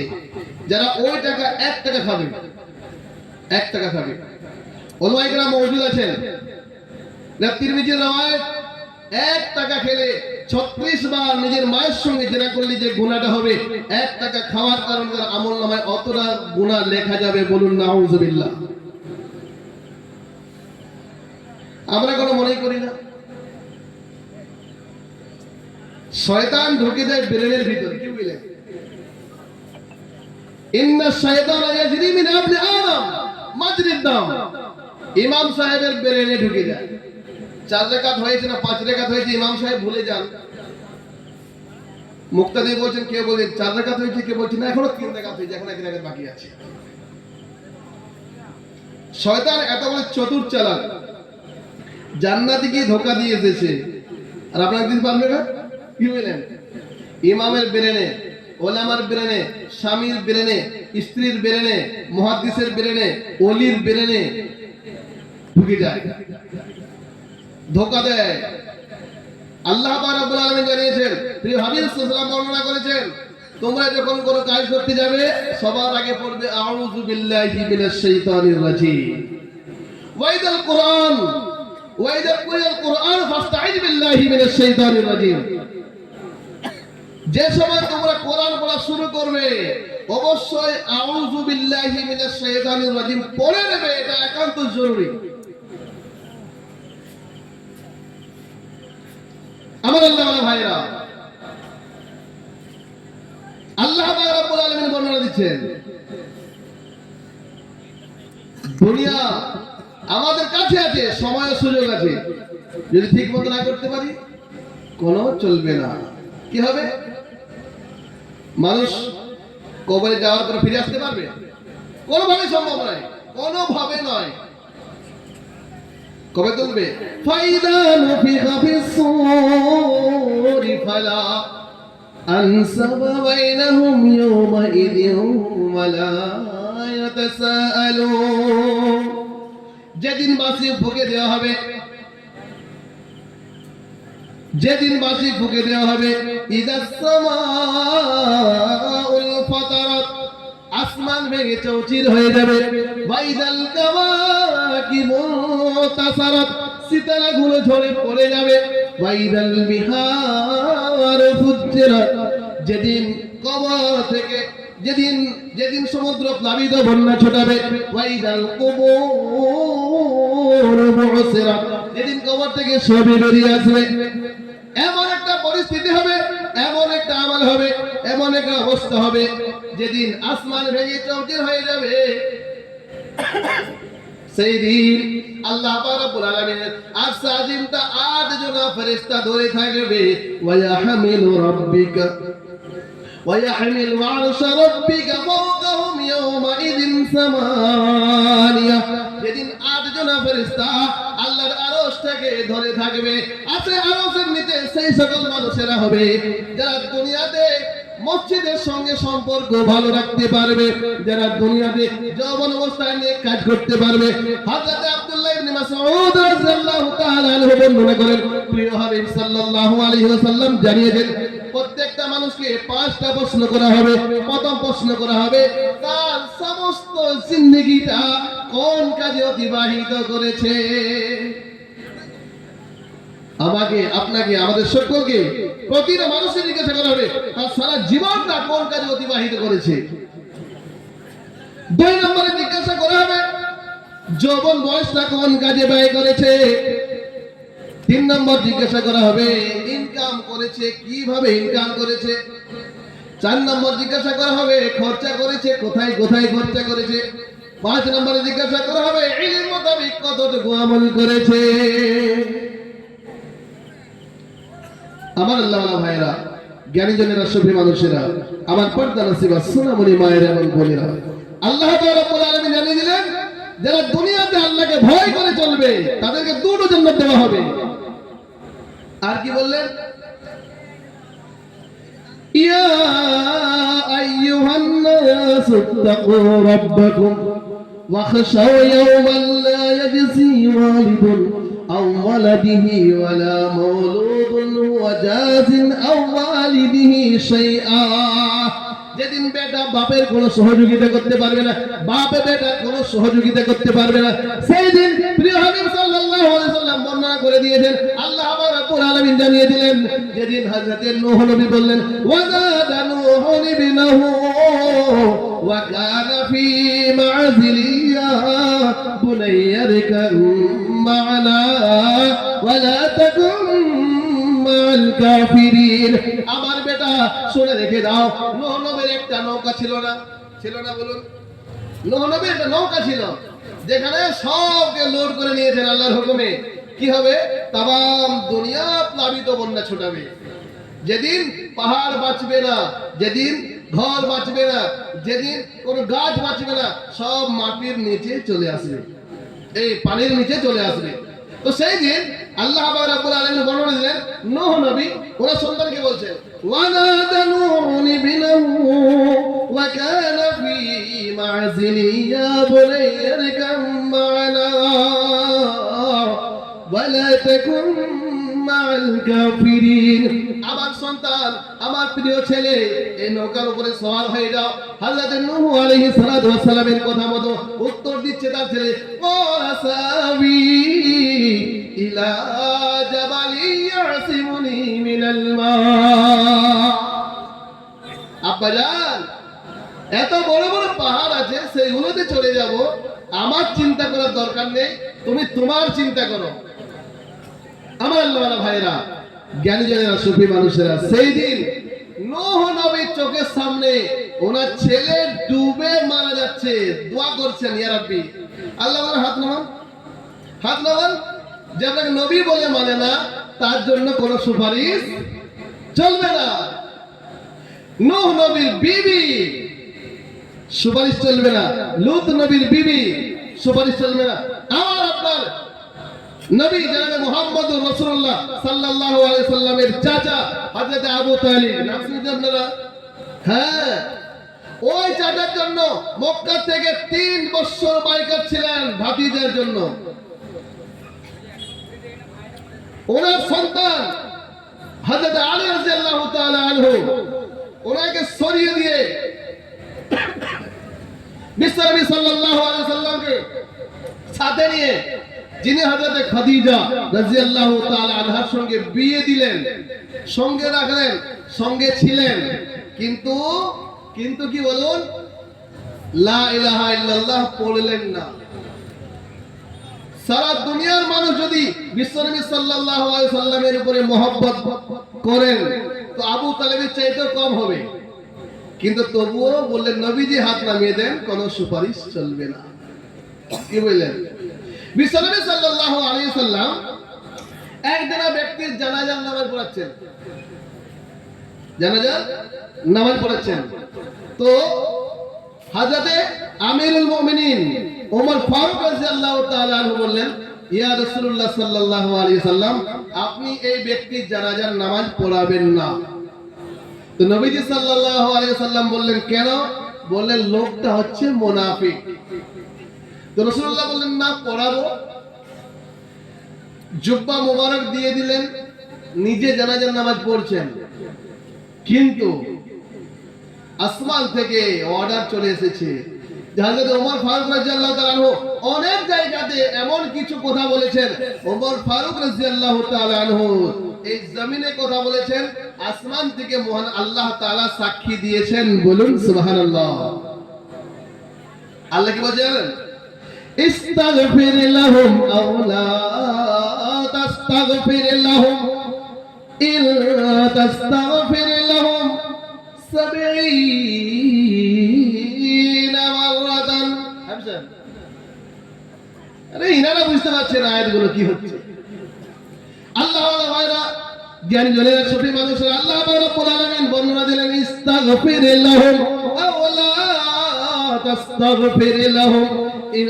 যারা ওই টাকা 1 টাকা খাবে, 1 টাকা খাবে, ওলামায়ে মওজুদ আছেন। না তিরমিজির রওয়ায়াত 1 টাকা খেলে 36 বার নিজের মায়ের সঙ্গে জেনা করলে যে গুনাহটা হবে, 1 টাকা খাওয়ার কারণে তার আমলনামায় অতটা গুনাহ লেখা যাবে। বলুন নাউযুবিল্লাহ। আমরা কোনো মনেই করি না। শয়তান ঢুকে যায় ব্রেনের ভিতরে। কি বলেন? ইন্না শাইতানা ইয়াজরি মিন ইবনি আদম মাজরিদ দাম। ইমাম সাহেবের ব্রেনে ঢুকে যায়। 4 রাকাত হয়েছে না 5 রাকাত হয়েছে, ইমাম সাহেব ভুলে যান। মুক্তাদি বলছেন, কে বলেন 4 রাকাত হয়েছে, কে বলছেন না এখনো 3 রাকাত হয়েছে, এখন 1 রাকাত বাকি আছে। শয়তান এত বড় চতুর চালাক, জান্নাতীকে ধোঁকা দিয়ে এসেছে। আর আপনারা দিতে পারবে না? কি বলেন? ইমামের ব্রেনে, ওলামার ব্রেনে, স্বামীর ব্রেনে, স্ত্রীর ব্রেনে, মুহাদ্দিসের ব্রেনে, ওলির ব্রেনে ঢুকে যায়, ধোঁকা দেয়। আল্লাহ রাব্বুল আলামিন জানিয়েছেন, প্রিয় হাবিব সাল্লাল্লাহু আলাইহি ওয়াসাল্লাম বর্ণনা করেছেন, তোমরা যখন কোনো কাজ করতে যাবে সবার আগে পড়বে আউযু বিল্লাহি মিনাশ শাইতানির রাজিম। ওয়াইদাল কুরআন ওয়াইদা কুরিয়াল কুরআন ফাস্তাইজ বিল্লাহি মিনাশ শাইতানির রাজিম। যে সময় তোমরা কোরআন পড়া শুরু করবে অবশ্যই আউযু বিল্লাহি মিনাশ শাইতানির রাজিম পড়ে নেবে, এটা একান্ত জরুরি। আমার আল্লাহওয়ালা ভাইরা, আল্লাহ রাব্বুল আলামিন বর্ণনা দিচ্ছেন, দুনিয়া আমাদের কাছে আছে, সময় ও সুযোগ আছে, যদি ঠিক মতো না করতে পারি কোনো চলবে না। কি হবে? মানুষ কবরে যাওয়ার পর ফিরে আসতে পারবে? কোনোভাবে সম্ভব নয়, কোনোভাবে নয়। কবে তুলবে? ফাইদা নুফিখা ফিস-সূরি ফালা আনসাবা বাইনাহুম ইয়াওমাইযিন ওয়ালা يتساءلون যেদিন বাঁশি ফুঁকে দেওয়া হবে, যেদিন বাঁশি ফুঁকে দেওয়া হবে, ইদাস সামাউল ফাতারাত, আসমান ভেঙে চৌচির হয়ে যাবে, ওয়াইদাল কাওয়াকিবু তাসারাত, সিতারাগুলো ঝরে পড়ে যাবে, ওয়াইদাল বিহার ফুজ্জিরাত, যেদিন কবর থেকে যেদিন যেদিন সমুদ্র প্লাবিত বন্যা ছোটাবে, ওয়াইদাল কুবুর বুসিরাত, যেদিন কবর থেকে সবে বেরিয়ে আসবে, এমন একটা পরিস্থিতি হবে, এমন একটা আমল হবে, এমন একটা অবস্থা হবে, যেদিন আসমান ভেঙে চৌচির হয়ে যাবে, সেই দিন আল্লাহ পাক রব্বুল আলামিনের আরশ আজিমটা 8 জন ফেরেশতা ধরে থাকবে, ওয়ায়াহমিলু রাব্বিকা ويحمل عرش ربك فوقهم يومئذ ثمانية, যেদিন 8 জন ফেরেশতা আল্লাহর আরশটাকে ধরে থাকবে, আছে আরশের নিচে সেই সকল মানুষেরা হবে যারা দুনিয়াতে মসজিদের সঙ্গে সম্পর্ক ভালো রাখতে পারবে, যারা দুনিয়াতে যৌবন অবস্থায় নিয়ে কাজ করতে পারবে। হযরত আব্দুল্লাহ ইবনে মাসউদ রাদিয়াল্লাহু তাআলা আনহু বর্ণনা করেন, প্রিয় হাবিব সাল্লাল্লাহু আলাইহি ওয়াসাল্লাম জানিয়েছেন, প্রত্যেকটা মানুষকে 5টা প্রশ্ন করা হবে। প্রথম প্রশ্ন করা হবে, তার সমস্ত জিন্দেগিটা কোন কাজে অতিবাহিত করেছে। আমাকে, আপনাকে, আমাদের সকলকে, প্রতিটা মানুষের জিজ্ঞাসা করা হবে তার সারা জীবনটা কোন কাজে অতিবাহিত করেছে। 2 নম্বরে জিজ্ঞাসা করা হবে যৌবন বয়সটা কোন কাজে ব্যয় করেছে। 3 নম্বর জিজ্ঞাসা করা হবে ইনকাম করেছে কিভাবে ইনকাম করেছে। 4 নম্বর জিজ্ঞাসা করা হবে খরচা করেছে কোথায় কোথায় খরচা করেছে। 5 নম্বরে জিজ্ঞাসা করা হবে ইলম মোতাবেক কতটুকু আমল করেছে। আমার আল্লাহ ভাইরা, জ্ঞানীজনেরা, সভ্য মানুষেরা, আমার পর্দা নসিবা সোনামণি মায়েরা এবং বোনেরা, আল্লাহ রাব্বুল আলামিন জানিয়ে দিলেন যারা দুনিয়াতে আল্লাহকে ভয় করে চলবে তাদেরকে 2টো জান্নাত দেওয়া হবে। আর কি বললেন, ইয়া আইয়ুহান নাস ইত্তাকু রাব্বাকুম ওয়াখশাউ ইয়াওমান লা ইয়াজজি ওয়ালিদুন আও ওয়ালাদিহি ওয়ালা মাওলুদুন হুয়া জাযিন আও ওয়ালিদিহি শাইআ। যেদিন বেটা বাপের কোনো সহযোগিতা করতে পারবে না, বাপ বেটার কোনো সহযোগিতা করতে পারবে না, সেই দিন প্রিয় হাবিব সাল্লাল্লাহু আলাইহি সাল্লাম বর্ণনা করে দিয়েছেন, আল্লাহ রাব্বুল আলামিন জানিয়ে দিলেন, যেদিন হযরত নূহ নবী বললেন ওয়াজাদা নূহু ইবনাহু ওয়া কানা ফি মা'যিলিয়া বুনাইয়া রকাম মা'না ওয়া লা তাকুম মা'আল কাফিরিন। আমার বেটা শুনে রেখে দাও, নূহ নবীর একটা নৌকা ছিল না, ছিল না বলুন? নূহ নবীর একটা নৌকা ছিল যেখানে সবকে লোড করে নিয়েছেন আল্লাহর হুকুমে। কি হবে? তাম দুনিয়া প্লাবিত বন্যা ছুটাবে। যেদিন পাহাড় বাঁচবে না, যেদিন ঘর বাঁচবে না, যেদিন কোনো গাছ বাঁচবে না, সব মাটির নিচে চলে আসবে, এই পানির নিচে চলে আসবে। তো সেই দিন আল্লাহ রাব্বুল আলামিন বর্ণনা দিলেন, নূহ নবী ওনার সন্তানকে বলছেন ওয়ানাদা নূহুন ইবনাহু ওয়া কানা ফি মা'যিলি ইয়া বুনাইয়া রকাম মা'না ওয়া লা তাকুন মা'আল কাফিরিন। আমার সন্তান, আমার প্রিয় ছেলে, এই নৌকার উপরে সওয়ার হয়ে যাও। হযরত নূহ আলাইহিস সালাতু ওয়াস সালামের কথা মতো উত্তর দিচ্ছে তার ছেলে, ওয়াসাবি ইলা জাবালি ইয়াসিমুনি মিনাল মা। আব্বাজান, এত বড় বড় পাহাড় আছে, সেইগুলোতে চলে যাব, আমার চিন্তা করার দরকার নেই, তুমি তোমার চিন্তা করো। আমার আল্লাহওয়ালা ভাইরা, জ্ঞানীজনেরা, সুফি মানুষেরা, সেই দিন নূহ নবীর চোখের সামনে ওনার ছেলে ডুবে মারা যাচ্ছে, দোয়া করছেন, ইয়া রাব্বি। আল্লাহ বলেন হাত নামান, হাত নামান। যে আপনাকে নবী বলে মানে না তার জন্য কোনো সুপারিশ চলবে না। নূহ নবীর বিবি সুপারিশ চলবে না, লূত নবীর বিবি সুপারিশ চলবে না। আমার আপনার নবী জনাবে মুহাম্মদুর রাসূলুল্লাহ সাল্লাল্লাহু আলাইহি সাল্লামের চাচা হযরত আবু তালিব, নাম শুনছেন আপনারা? হ্যাঁ, ওই চাটার জন্য মক্কা থেকে 3 বছর বাইকার ছিলেন ভাতিজার জন্য। ওনার সন্তান হযরত আলী রাদিয়াল্লাহু তাআলা আনহু ওনাকে সরিয়ে দিয়ে বিশ্বনবী সাল্লাল্লাহু আলাইহি ওয়াসাল্লামকে সাথে নিয়ে যিনি হযরত খাদিজা রাদিয়াল্লাহু তাআলা আনহার সঙ্গে বিয়ে দিলেন, সঙ্গে রাখলেন, সঙ্গে ছিলেন, কিন্তু কি বলুন, লা ইলাহা ইল্লাল্লাহ পড়লেন না। সারা দুনিয়ার মানুষ যদি বিশ্বনবী সাল্লাল্লাহু আলাইহি সাল্লামের উপরে মহব্বত করেন তো আবু তালেবের চাইতেও কম হবে, কিন্তু তবুও বললেন নবীজি হাত নামিয়ে দেন, কোনো সুপারিশ চলবে না। কি বললেন? বিশ্বনবী সাল্লাল্লাহু আলাইহি সাল্লাম একজন ব্যক্তির জানাজার নামাজ পড়াচ্ছেন, জানাজার নামাজ পড়াচ্ছেন, তো হযরতে আমিরুল মুমিনিন ওমর ফারুক রাদিয়াল্লাহু তাআলা আনহু বললেন, ইয়া রাসূলুল্লাহ সাল্লাল্লাহু আলাইহি সাল্লাম, আপনি এই ব্যক্তির জানাজার নামাজ পড়াবেন না। তো নবীজি সাল্লাল্লাহু আলাইহি সাল্লাম বললেন, কেন? বললেন লোকটা হচ্ছে মুনাফিক। তো রাসূলুল্লাহ বললেন, না পড়াবো। জুব্বা মোবারক দিয়ে দিলেন, নিজে জানাজার নামাজ পড়ছেন, কিন্তু আসমান থেকে অর্ডার চলে এসেছে। হযরত ওমর ফারুক রাদিয়াল্লাহু তাআলা আনহু অনেক জায়গাতে এমন কিছু কথা বলেছেন, ওমর ফারুক রাদিয়াল্লাহু তাআলা আনহু এই জমিনে কথা বলেছেন, আসমান থেকে মহান আল্লাহ তাআলা সাক্ষী দিয়েছেন। বলুন সুবহানাল্লাহ। আল্লাহ কি বলেন? ইস্তাগফির লাহুম আও লা তাস্তাগফির লাহুম ইন তাস্তাগফির লাহুম 70 মাররাতান। হামজান, আরে ইনারা বুঝতে পারছেন আয়াতগুলো কি হচ্ছে। আল্লাহ ভাইরা জ্ঞানী জনের সফি মানুষের আল্লাহ রাব্বুল আলামিন বর্ণনা দিলেন, ইস্তাগফির লাহুম আও লা তাস্তাগফির লাহুম ইন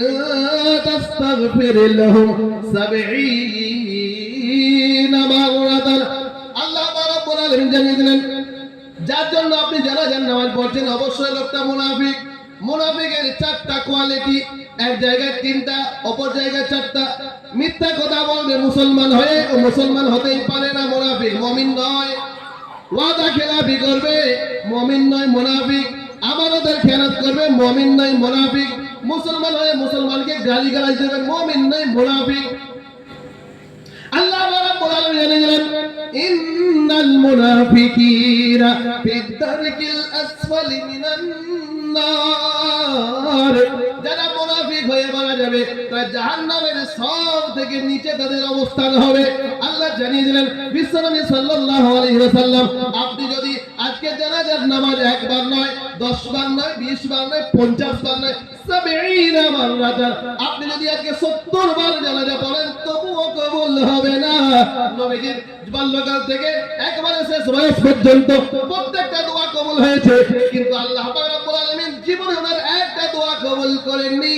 তাস্তাগফির লাহুম 70 মাররাতান। আল্লাহ রাব্বুল আলামিন জানিয়ে দিলেন, যার জন্য আপনি জানাজার নামাজ পড়ছেন অবশ্যই লোকটা মুনাফিক। মুনাফিকের 4টা কোয়ালিটি, এক জায়গায় 3টা, অপর জায়গায় 4টা। মিথ্যা কথা বলবে মুসলমান হয়ে, ও মুসলমান হতেই পারে না, মুনাফিক, মুমিন নয়। ওয়াদা খেলাফি করবে, মুমিন নয়, মুনাফিক। আমানতের খেয়ানত করবে, মুমিন নয়, মুনাফিক। মুসলমান হয়ে মুসলমানকে গালিগালাজ দেবে, মুমিন নয়, মুনাফিক। আল্লাহ রাব্বুল আলামিন জানিয়েছেন, ইন্নাল মুনাফিকিনা ফিদ-দারকিল আসফালি মিনান নার। যারা মুনাফিক হয়ে মারা যাবে তারা জাহান্নামের সব থেকে নিচে তাদের অবস্থান হবে। আল্লাহ জানিয়ে দিলেন, বিশ্বনবী সাল্লাল্লাহু আলাইহি ওয়াসাল্লাম, আপনি যদি আজকে জানাজার নামাজ একবার নয়, 10 বার নয়, 20 বার নয়, 50 বার নয়, 70 মাররাতান, আপনি যদি আজকে 70 বার জানাজা পড়েন তবুও কবুল হবে না। নবীজির বাল্যকাল থেকে একবারে শেষ বয়স পর্যন্ত প্রত্যেকটা দোয়া কবুল হয়েছে, কিন্তু আল্লাহ রাব্বুল আলামিন জীবনে ওনার একটা দোয়া কবুল করেননি।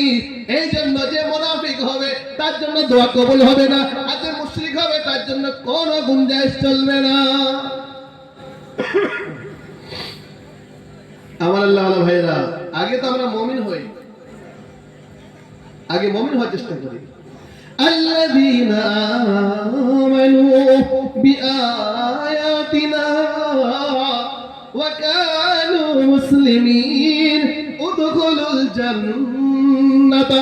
এই জন্য যে মুনাফিক হবে তার জন্য দোয়া কবুল হবে না, আর যে মুশরিক হবে তার জন্য কোনো গুঞ্জাইশ চলবে না। আমার আল্লাহ ভাইরা, আগে তো আমরা মুমিন হই, আগে মুমিন হওয়ার চেষ্টা করি। الذين آمنوا بآياتنا وكانوا مسلمين ادخلوا الجنة।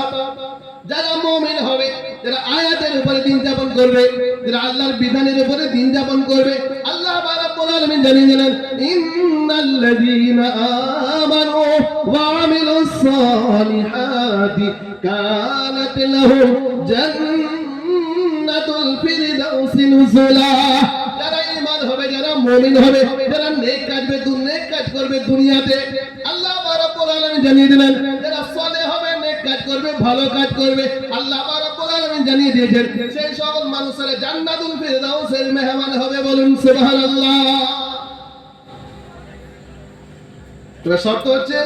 যারা মুমিন হবে, যারা আয়াতের উপরে দিন যাপন করবে, যারা আল্লাহর বিধানের উপরে দিন যাপন করবে, আল্লাহ রাব্বুল আলামিন জানিয়ে দিলেন, ইন্নাল্লাযীনা আমানু ওয়া আমিলুস সালিহাতি কানাত লাহুম জান্নাতুল ফিরদাউসি নুজুলা। যারা ঈমান হবে, যারা মুমিন হবে, যারা নেক কাজ করবে দুনিয়াতে, আল্লাহ রাব্বুল আলামিন জানিয়ে দিলেন, যারা সালেহ হবে, নেক কাজ করবে, ভালো কাজ করবে, আল্লাহ রাব্বুল আলামিন জানিয়ে দিয়েছেন সেই সকল মানুষেরা জান্নাতুল ফিরদাউসের মেহমান হবে। বলুন সুবহানাল্লাহ। তবে শর্ত হচ্ছে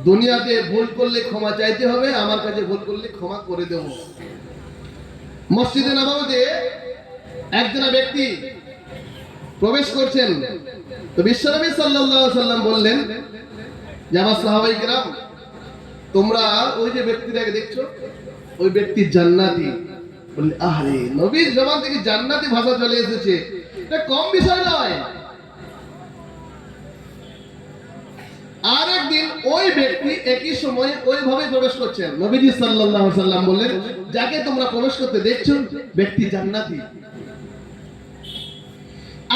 দুনিয়াতে ভুল করলে ক্ষমা চাইতে হবে, আমার কাছে ভুল করলে ক্ষমা করে দেব। মসজিদে নববীতে একজন ব্যক্তি প্রবেশ করছেন, তো বিশ্বনবী সাল্লাল্লাহু আলাইহি সাল্লাম বললেন যে আমার সাহাবায়ে কেরাম, তোমরা ওই যে ব্যক্তিটাকে দেখছো, ওই ব্যক্তি জান্নাতি। বললে আরে নবীর জবান থেকে জান্নাতি ভাষা চলে এসেছে, এটা কম বিষয় নয়। আরেকদিন ওই ব্যক্তি একই সময়ে ওইভাবে প্রবেশ করছেন। নবীজি সাল্লাল্লাহু আলাইহি সাল্লাম বললেন, যাকে তোমরা প্রবেশ করতে দেখছো ব্যক্তি জান্নাতি।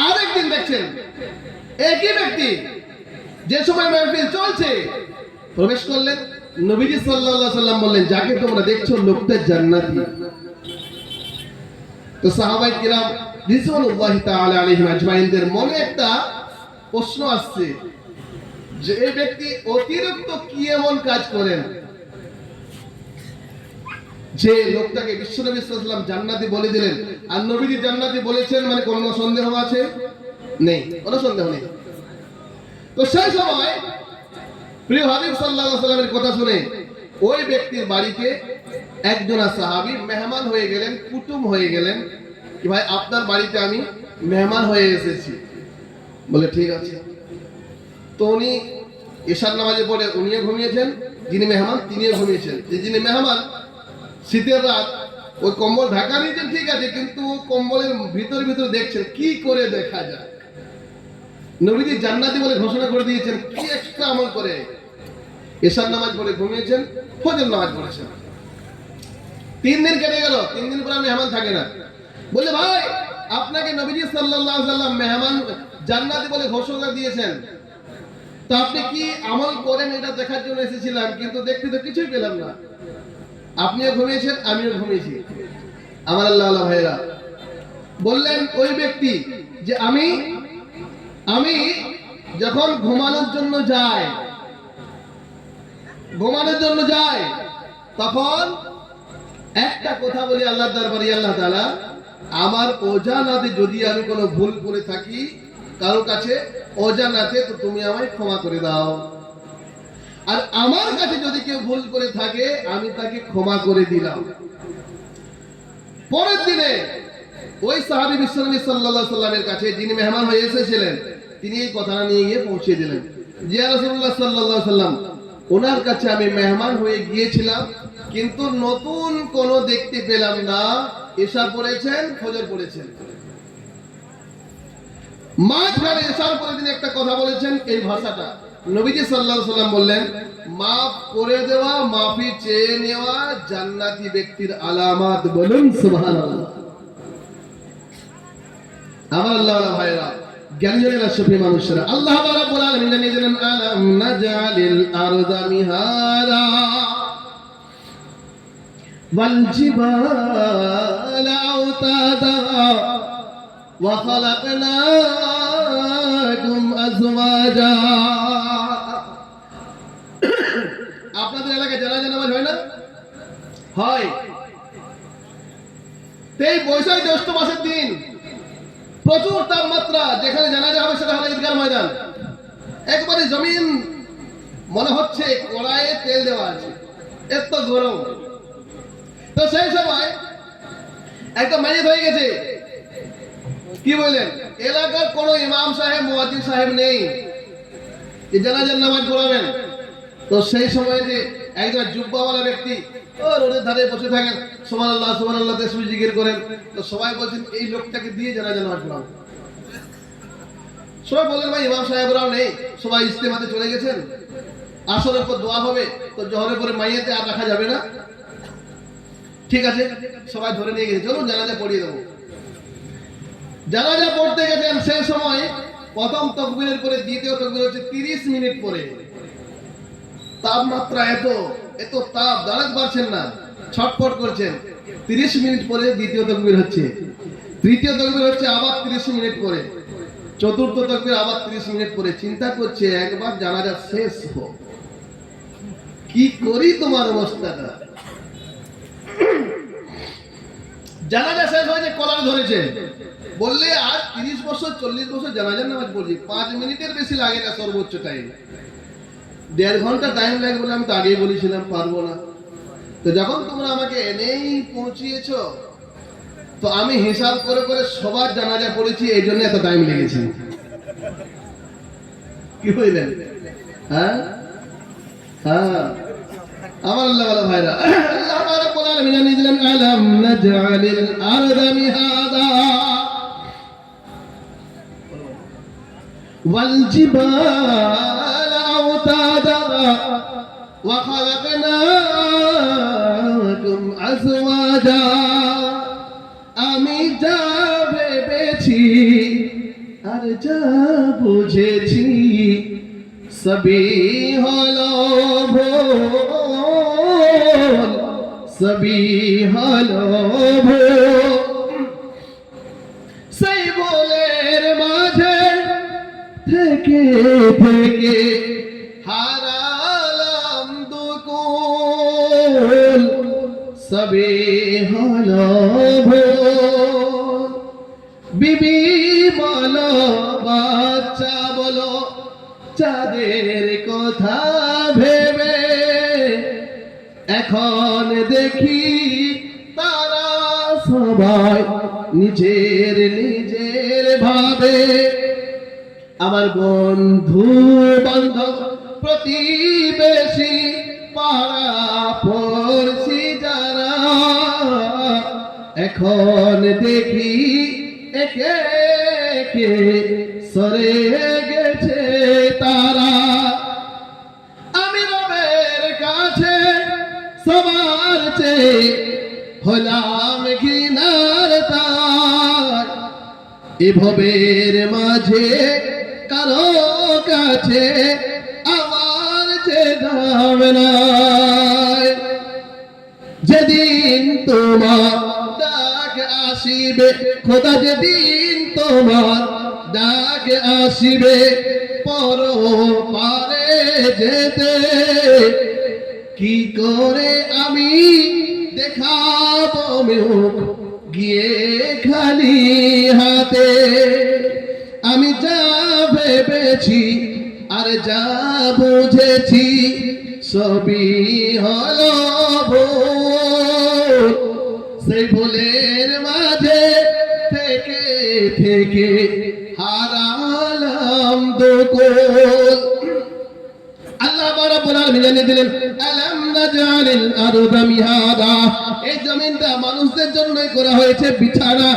আরেকদিন দেখছেন একই ব্যক্তি যে সময় মাহফিল চলছে প্রবেশ করলেন, নবীজি সাল্লাল্লাহু আলাইহি সাল্লাম বললেন, যাকে তোমরা দেখছো লোকটা জান্নাতি। তো সাহাবায়ে কিরাম রিজওয়ানুল্লাহি তাআলা আলাইহিম আজমাইনদের মনে একটা প্রশ্ন আসছে যে এই ব্যক্তি অতিরিক্ত কি এমন কাজ করেন যে লোকটাকে বিশ্বনবী সাল্লাল্লাহু আলাইহি ওয়াসাল্লাম জান্নাতি বলে দিলেন। আর নবীজি জান্নাতি বলেছেন মানে কোনো সন্দেহ আছে? নেই, কোনো সন্দেহ নেই। তো সেই সময় প্রিয় হাবিব সাল্লাল্লাহু আলাইহি ওয়াসাল্লামের কথা শুনে ওই ব্যক্তির বাড়িতে একজন সাহাবী মেহমান হয়ে গেলেন, কুটুম হয়ে গেলেন, কি ভাই আপনার বাড়িতে আমি মেহমান হয়ে এসেছি। বলে ঠিক আছে। তো উনি ঈশার নামাজে পড়ে উনিও ঘুমিয়েছেন, যিনি মেহমান তিনিও ঘুমিয়েছেন। যিনি মেহমান শীতের রাত ওই কম্বল ঢাকা নিয়েছেন ঠিক আছে, কিন্তু কম্বলের ভিতর ভিতর দেখছেন কি করে দেখা যায়। নবীজি জান্নাতি বলে ঘোষণা করে দিয়েছেন, কি এক্সট্রা আমল করে ঈশার নামাজ পড়ে ঘুমিয়েছেন, ফজর নামাজ পড়েছেন। 3 দিন কেটে গেল, 3 দিন পরে মেহমান থাকে না। বলে ভাই আপনাকে নবীজি সাল্লাল্লাহু আলাইহি ওয়াসাল্লাম মেহমান জান্নাতি বলে ঘোষণা দিয়েছেন, তো আপনি কি আমল করেন এটা দেখার জন্য এসেছিলাম, কিন্তু দেখতে তো কিছুই পেলাম না। আপনিও ঘুমিয়েছেন আমিও ঘুমিয়েছি। আমার আল্লাহ ভাইরা বললেন ওই ব্যক্তি যে আমি যখন ঘুমানোর জন্য যাই তখন একটা কথা বলি আল্লাহর দরবারে, আল্লাহ তাআলা আমার অজানাতে যদি আমি কোনো ভুল করে থাকি কারো কাছে অজানাতে, তো তুমি আমায় ক্ষমা করে দাও। আর আমার কাছে যদি কেউ ভুল করে থাকে আমি তাকে ক্ষমা করে দিলাম। পরের দিনে ওই সাহাবী বিশ্বনবী সাল্লাল্লাহু আলাইহি সাল্লামের কাছে যিনি মেহমান হয়ে এসেছিলেন তিনি এই কথাটা নিয়ে গিয়ে পৌঁছে দিলেন যে ইয়া রাসূলুল্লাহ সাল্লাল্লাহু আলাইহি সাল্লাম, ওনার কাছে আমি মেহমান হয়ে গিয়েছিলাম কিন্তু নতুন কোনো দেখতে পেলাম না, ঈশা পড়েছেন ফজর পড়েছেন, মাঝখানে ঈশার পরে তিনি একটা কথা বলেছেন এই ভাষাটা। নবীজি সাল্লাল্লাহু আলাইহি সাল্লাম বললেন, মাফ করে দেওয়া, মাফি চেয়ে নেওয়া জান্নাতি ব্যক্তির আলামত। বলুন সুবহানাল্লাহ। আমার আল্লাহ ভাইরা জ্ঞানীরা সুফি মানুষেরা, আল্লাহ রাব্বুল আলামিন জানিয়েছেন আলাম নাজালিল আরদা মিহারা ওয়াল জিবালা আওতাদা ওয়া খালাকনাকুম আজওয়াজা। আপনাদের এলাকায় জানাজা নামাজ হয় না? হয়। এই বৈশাখ জ্যৈষ্ঠ মাসের দিন প্রচুর তাপমাত্রা, যেখানে জানাজা হবে সেটা হলো ঈদগাহ ময়দান। একবারে জমিন মনে হচ্ছে কড়াইয়ে তেল দেওয়া আছে, এত গরম। তো সেই সময় একটা মাইয়াত হয়ে গেছে, কি বললেন, এলাকার কোনো ইমাম সাহেব মুয়াজ্জিন সাহেব নেই যে জানাজার নামাজ পড়াবেন। তো সেই সময় যে একজন জুব্বাওয়ালা ব্যক্তি ও রোডের ধারে বসে থাকেন, সুবহানাল্লাহ সুবহানাল্লাহ তাসবিহ জিকির করেন। তো সবাই বলছেন এই লোকটাকে দিয়ে জানাজা নামাজ পড়াবো। সবাই বললেন ভাই ইমাম সাহেবরাও নেই, সবাই ইজতেমাতে চলে গেছেন, আসরের পর দোয়া হবে, তো জোহরের পরে মাইয়াতে আর রাখা যাবে না। ঠিক আছে, সবাই ধরে নিয়ে গেছে, চলুন জানাজা পড়িয়ে দেবো। জানাজা পড়তে গেছেন, সেই সময় প্রথম তাকবীরের পরে দ্বিতীয় তাকবীর হচ্ছে 30 মিনিট পরে। তাপমাত্রা এত তাপ, দাঁড়াতে পারছেন না, ছটফট করছেন। 30 মিনিট পরে দ্বিতীয় তাকবীর হচ্ছে, তৃতীয় তাকবীর হচ্ছে আবার 30 মিনিট পরে, চতুর্থ তাকবীর আবার 30 মিনিট পরে। চিন্তা করছে একবার জানাজা শেষ হোক, কি করি তোমার অবস্থাটা। জানাজা শেষ হয়েছে, কলার ধরেছে, বললে আর 30 বছর 40 বছর জানাজার নামাজ পড়ছি, 5 মিনিটের বেশি লাগে না, সর্বোচ্চ টাইম 1.5 ঘন্টা টাইম লাগে বলে আমি তো আগেই বলেছিলাম পারবো না। তো যখন তোমরা আমাকে এনেই পৌঁছিয়েছো, তো আমি হিসাব করে করে সবার জানাজা পড়েছি, এই জন্য এত টাইম লেগেছে। কি বললেন? হ্যাঁ হ্যাঁ আমার আল্লাহ ওয়ালা ভাইরা, আল্লাহ রাব্বুল আলামিন জানিয়ে দিলেন আলাম নাজআলিল আরদা মিহাদা ওয়াল জিবালা আওতাদা ওয়া খালাকনাকুম আজওয়াজা। আমি যা ভেবেছি আর যা বুঝেছি সবই হলো ভুল, সবই হলো ভুল। সেই ভুলের মাঝে থেকে থেকে হারালাম দুকুল, সবই হলো ভুল। বিবি বলো বাচ্চা বলো চাঁদের কথা ভেবে এখন দেখি তারা সবাই নিজের নিজের ভাবে। আমার বন্ধু বান্ধব প্রতিবেশী পাড়া পড়শি যারা এখন দেখি একে একে সরে গেছে তারা। আমি রবের কাছে সবার চেয়ে হলাম ঘৃণার তার। এ ভবের মাঝে কারো কাছে আমার যে দাম নাই। যেদিন তোমার ডাক আসিবে খোদা, যেদিন তোমার ডাক আসিবে পরপারে যেতে, কি করে আমি দেখাবো মুখ গিয়ে খালি হাতে। আমি যা ভেবেছি আর যা বুঝেছি সবই হলো ভুল। সেই ভুলের মাঝে থেকে থেকে হারালাম দুকুল। আল্লাহ রাব্বুল আলামিন জানিয়ে দিলেন আলাম নাজআলিল আরদা মিহাদা। এই জমিনটা মানুষদের জন্যই করা হয়েছে বিছানা।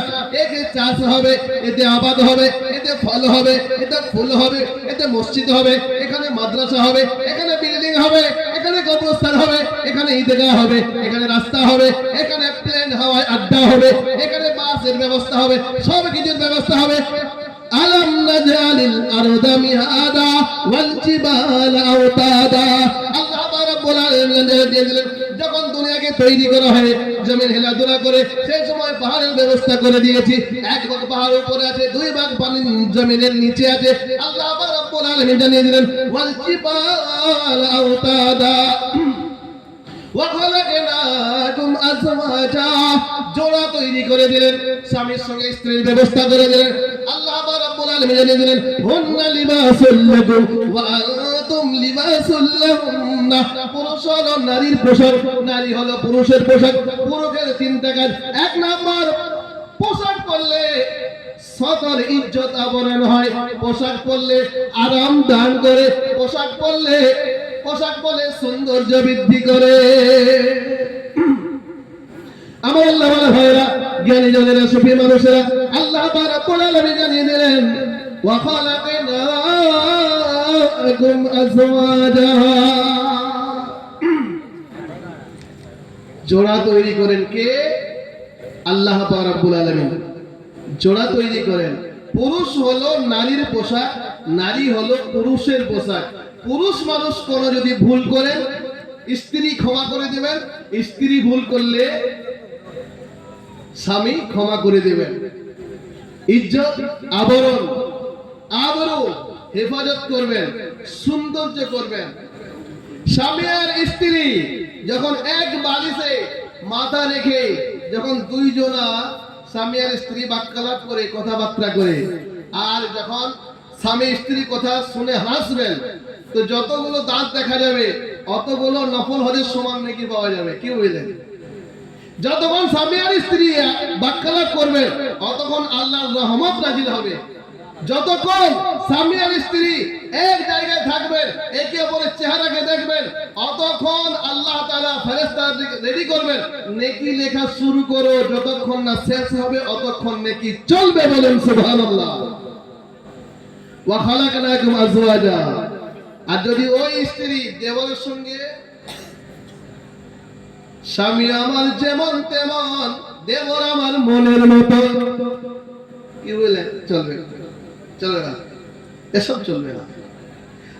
এতে চাষ হবে, এতে আবাদ হবে, এতে ফল হবে, এতে ফুল হবে, এতে মসজিদ হবে, এখানে মাদ্রাসা হবে, এখানে বিল্ডিং হবে, এখানে কবরস্থান হবে, এখানে ঈদগাহ হবে, এখানে রাস্তা হবে, এখানে প্লেন হাওয়ায় আড্ডা হবে, এখানে বাসের ব্যবস্থা হবে, সব কিছুর ব্যবস্থা হবে। আলাম নাজআলিল আরদা মিহাদা ওয়াল জিবালা আওতাদা। আল্লাহ রাব্বুল আলামিন দিলেন যখন দুনিয়াকে তৈরি করা হয়, জমিন হেলাদুলা করে, সেই সময় পাহাড়ের ব্যবস্থা করে দিয়েছি। এক ভাগ পাহাড় উপরে আছে, দুই ভাগ পানি জমিনের নিচে আছে। আল্লাহ রাব্বুল আলামিন জানিয়ে দিলেন ওয়াল জিবালা আওতাদা ওয়া খালাকনাকুম আজওয়াজা। জোড়া তৈরি করে দিলেন, স্বামীর সঙ্গে স্ত্রীর ব্যবস্থা করে দিলেন। আল্লাহ রাব্বুল আলামিন জানিয়ে দিলেন হুন্না লিবাসুল লাকুম ওয়া আনতুম লিবাসুল লাহুন্না। পুরুষ হলো নারীর পোশাক, নারী হলো পুরুষের পোশাক। পুরুষের তিনটা কাজ। এক নাম্বার, পোশাক পরলে সকল ইজ্জত আবরণ হয়, পোশাক পরলে আরাম দান করে, পোশাক পরলে সৌন্দর্য বৃদ্ধি করে। আমার আল্লাহ ওয়ালা ভাইরা, জ্ঞানী জনেরা, সুফি মানুষেরা, আল্লাহ রাব্বুল আলামিন জানিয়ে দিলেন ওয়া খালাকনাকুম আজওয়াজা। জোড়া তৈরি করেন কে? আল্লাহ রাব্বুল আলামিন জোড়া তৈরি করেন। পুরুষ হলো নারীর পোশাক, নারী হলো পুরুষের পোশাক। পুরুষ মানুষ কোন যদি ভুল করেন, স্ত্রী ক্ষমা করে দেবেন। স্ত্রী ভুল করলে স্বামী ক্ষমা করে দেবেন। ইজ্জত আবরণ আবরু হেফাজত করবেন, সৌন্দর্য করবেন। স্বামী আর স্ত্রী যখন এক বালিশে মাথা রেখে যখন দুইজনা স্বামী আর স্ত্রী বাক্যালাপ করে, কথাবার্তা করে, আর যখন স্বামী স্ত্রী কথা শুনে হাসবেন, তো যতগুলো দাঁত দেখা যাবে অতগুলো নফল হজের সমান নাকি পাওয়া যাবে। কি বুঝলেন? যতক্ষণ স্বামী আর স্ত্রী বাক্যালাপ করবে অতক্ষণ আল্লাহর রহমত নাজিল হবে। যতক্ষণ স্বামী আর স্ত্রী এক জায়গায় থাকবেন, একে অপরের চেহারাকে দেখবেন, অতক্ষণ আল্লাহ তাআলা ফেরেশতা রেডি করবেন, নেকি লেখা শুরু করো, যতক্ষণ না শেষ হবে অতক্ষণ নেকি চলবে। বলেন সুবহানাল্লাহ। ওয়া খালাকনাকুম আজওয়াজা। আর যদি ওই স্ত্রী দেবরের সঙ্গে, স্বামী আমার যেমন তেমন, দেবর আমার মনের মতো, কি বলে চলবে? চলবে না, এসব চলবে না।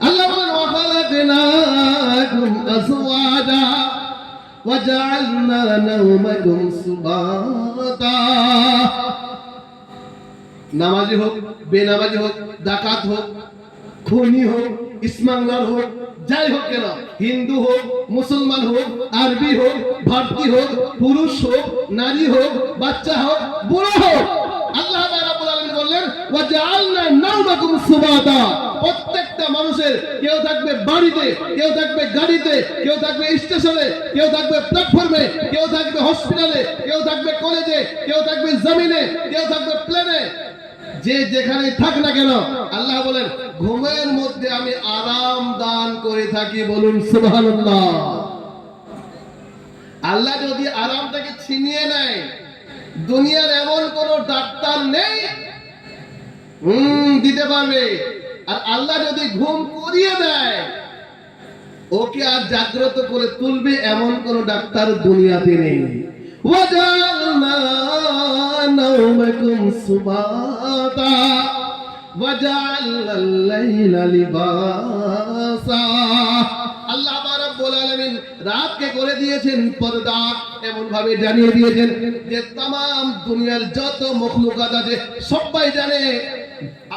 আল্লাহ বলেন ওয়া খালাকনাকুম আজওয়াজা ওয়া জাআলনা নাওমাকুম সুবাতা। নামাজি হোক, বেনামাজি হোক, ডাকাত হোক, খুনি হোক, স্মাগলার হোক, যাই হোক কেন, হিন্দু হোক, মুসলমান হোক, আরবি হোক, ভারতী হোক, পুরুষ হোক, নারী হোক, বাচ্চা হোক, বুড়ো হোক, আল্লাহ রাব্বুল আলামিন বললেন ওয়া জাআলনা নাওমাকুম সুবাতা। প্রত্যেকটা মানুষের, কেউ থাকবে বাড়িতে, কেউ থাকবে গাড়িতে, কেউ থাকবে স্টেশনে, কেউ থাকবে প্ল্যাটফর্মে, কেউ থাকবে হসপিটালে, কেউ থাকবে কলেজে, কেউ থাকবে জমিনে, কেউ থাকবে প্লেনে, যে যেখানে থাক না কেন, আল্লাহ বলেন ঘুমের মধ্যে আমি আরাম দান করে থাকি। বলুন সুবহানাল্লাহ। আল্লাহ যদি আরামটাকে ছিনিয়ে নেয়, দুনিয়ার এমন কোন ডাক্তার নেই দিতে পারবে। আর আল্লাহ যদি ঘুম করিয়ে দেয়, ওকে আর জাগ্রত করে তুলবে এমন কোন ডাক্তার দুনিয়াতে নেই। ওয়াজালনা নাওমাকুম সুবাতা ওয়াজালাল লাইলা লিবাসা। আল্লাহ রাব্বুল আলামিন রাতকে করে দিয়েছেন পর্দা, এমন ভাবে জানিয়ে দিয়েছেন যে तमाम দুনিয়ার যত মখলুকাত আছে সবাই জানে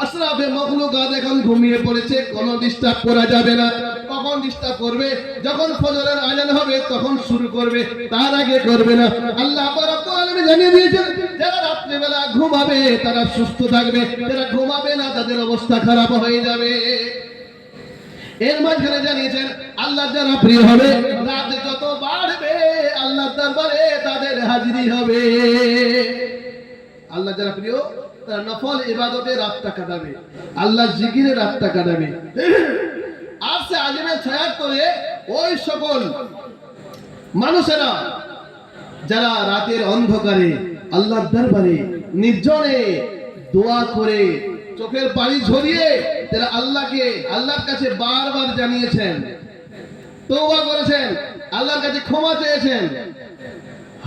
আশরাফে মখলুকাত এখন ঘুমিয়ে পড়েছে, কোনো ডিস্টার্ব করা যাবে না। কখন ডিস্টার্ব করবে? যখন ফজরের আযান হবে তখন শুরু করবে, তার আগে করবে না। আল্লাহ রাব্বুল আলামিন জানিয়ে দিয়েছেন যারা রাত্রি বেলা ঘুমাবে তারা সুস্থ থাকবে, যারা ঘুমাবে না তাদের অবস্থা খারাপ হয়ে যাবে। এর মাঝখানে জানিয়েছেন আল্লাহ যারা প্রিয় হবে, রাত যত বাড়বে আল্লাহর দরবারে তাদের হাজিরি হবে। আল্লাহ যারা প্রিয় তারা নফল ইবাদতে রাতটা কাটাবে, আল্লাহ জিকিরে রাতটা কাটাবে। আর সে আলিমের ছায়াত করে ওই সকল মানুষেরা যারা রাতের অন্ধকারে আল্লাহর দরবারে নির্জনে দোয়া করে চোখের পানি ঝরিয়ে তারা আল্লাহর কাছে বারবার জানিয়েছেন, তওবা করেছেন, আল্লাহর কাছে ক্ষমা চেয়েছেন।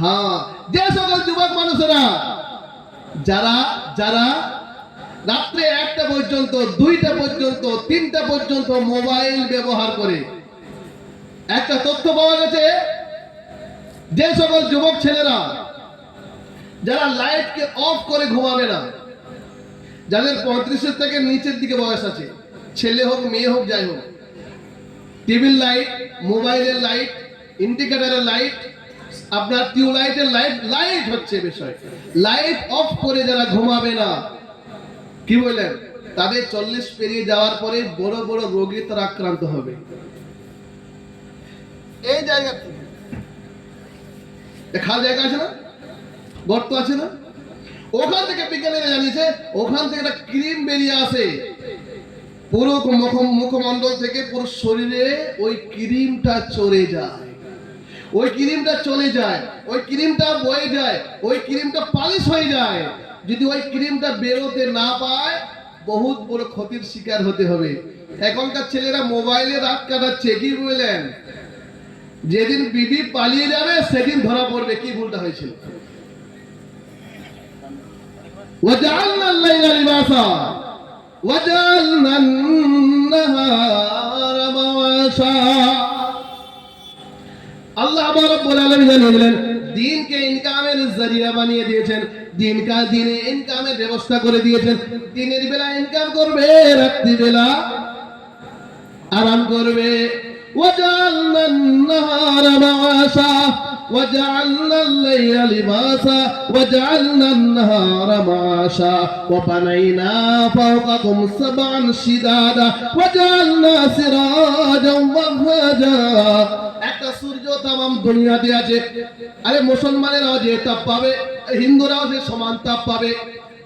হ্যাঁ, যে সকল যুবক মানুষেরা যারা রাত্রে 1টা পর্যন্ত, 2টা পর্যন্ত, 3টা পর্যন্ত মোবাইল ব্যবহার করে, একটা তথ্য পাওয়া গেছে যে সকল যুবক ছেলেরা যারা লাইটকে অফ করে ঘুমাবে না, যাদের 35 থেকে নিচের দিকে বয়স আছে, ছেলে হোক মেয়ে হোক যাই হোক, টিভির লাইট, মোবাইলের লাইট, ইন্ডিকেটরের লাইট, আপনার টিউবলাইটের লাইট হচ্ছে বিষয়, লাইট অফ করে যারা ঘুমাবে না, কি বললেন, তাদের 40 পেরিয়ে যাওয়ার পরে বড় বড় রোগে তারা আক্রান্ত হবে। এই জায়গা খাল জায়গা আছে না, গর্ত আছে না, ওখান থেকে বিজ্ঞানীরা জানিয়েছে ওখান থেকে একটা ক্রিম বেরিয়ে আসে, পুরো মুখমণ্ডল থেকে পুরো শরীরে ওই ক্রিমটা চলে যায়, ওই ক্রিমটা চলে যায়, ওই ক্রিমটা বয়ে যায়, ওই ক্রিমটা পালিশ হয়ে যায়। যদি ওই ক্রিমটা বেরোতে না পায় বহুত বড় ক্ষতির শিকার হতে হবে। এখনকার ছেলেরা মোবাইলে রাত কাটাচ্ছে, কি বললেন, যেদিন বিবি পালিয়ে যাবে সেদিন ধরা পড়বে কি ভুলটা হয়েছিল। وجعلنا الليل لباسا وجعلنا النهار معاشا। আল্লাহ রাব্বুল আলামিন জানিয়ে দিলেন দিনকে ইনকামের জরিয়া বানিয়ে দিয়েছেন, দিনে ইনকামের ব্যবস্থা করে দিয়েছেন। দিনের বেলা ইনকাম করবে, রাত্রি বেলা আরাম করবে। وجعلنا النهار معاشا وجعلنا الليل لباسا وجعلنا النهار معاشا وبنينا فوقكم سبعا شدادا وجعلنا سراجا وهاجا। একটা সূর্য तमाम দুনিয়াতে আছে, আরে মুসলমানেরাও যে তাপ পাবে, হিন্দুরাও যে সমান তাপ পাবে,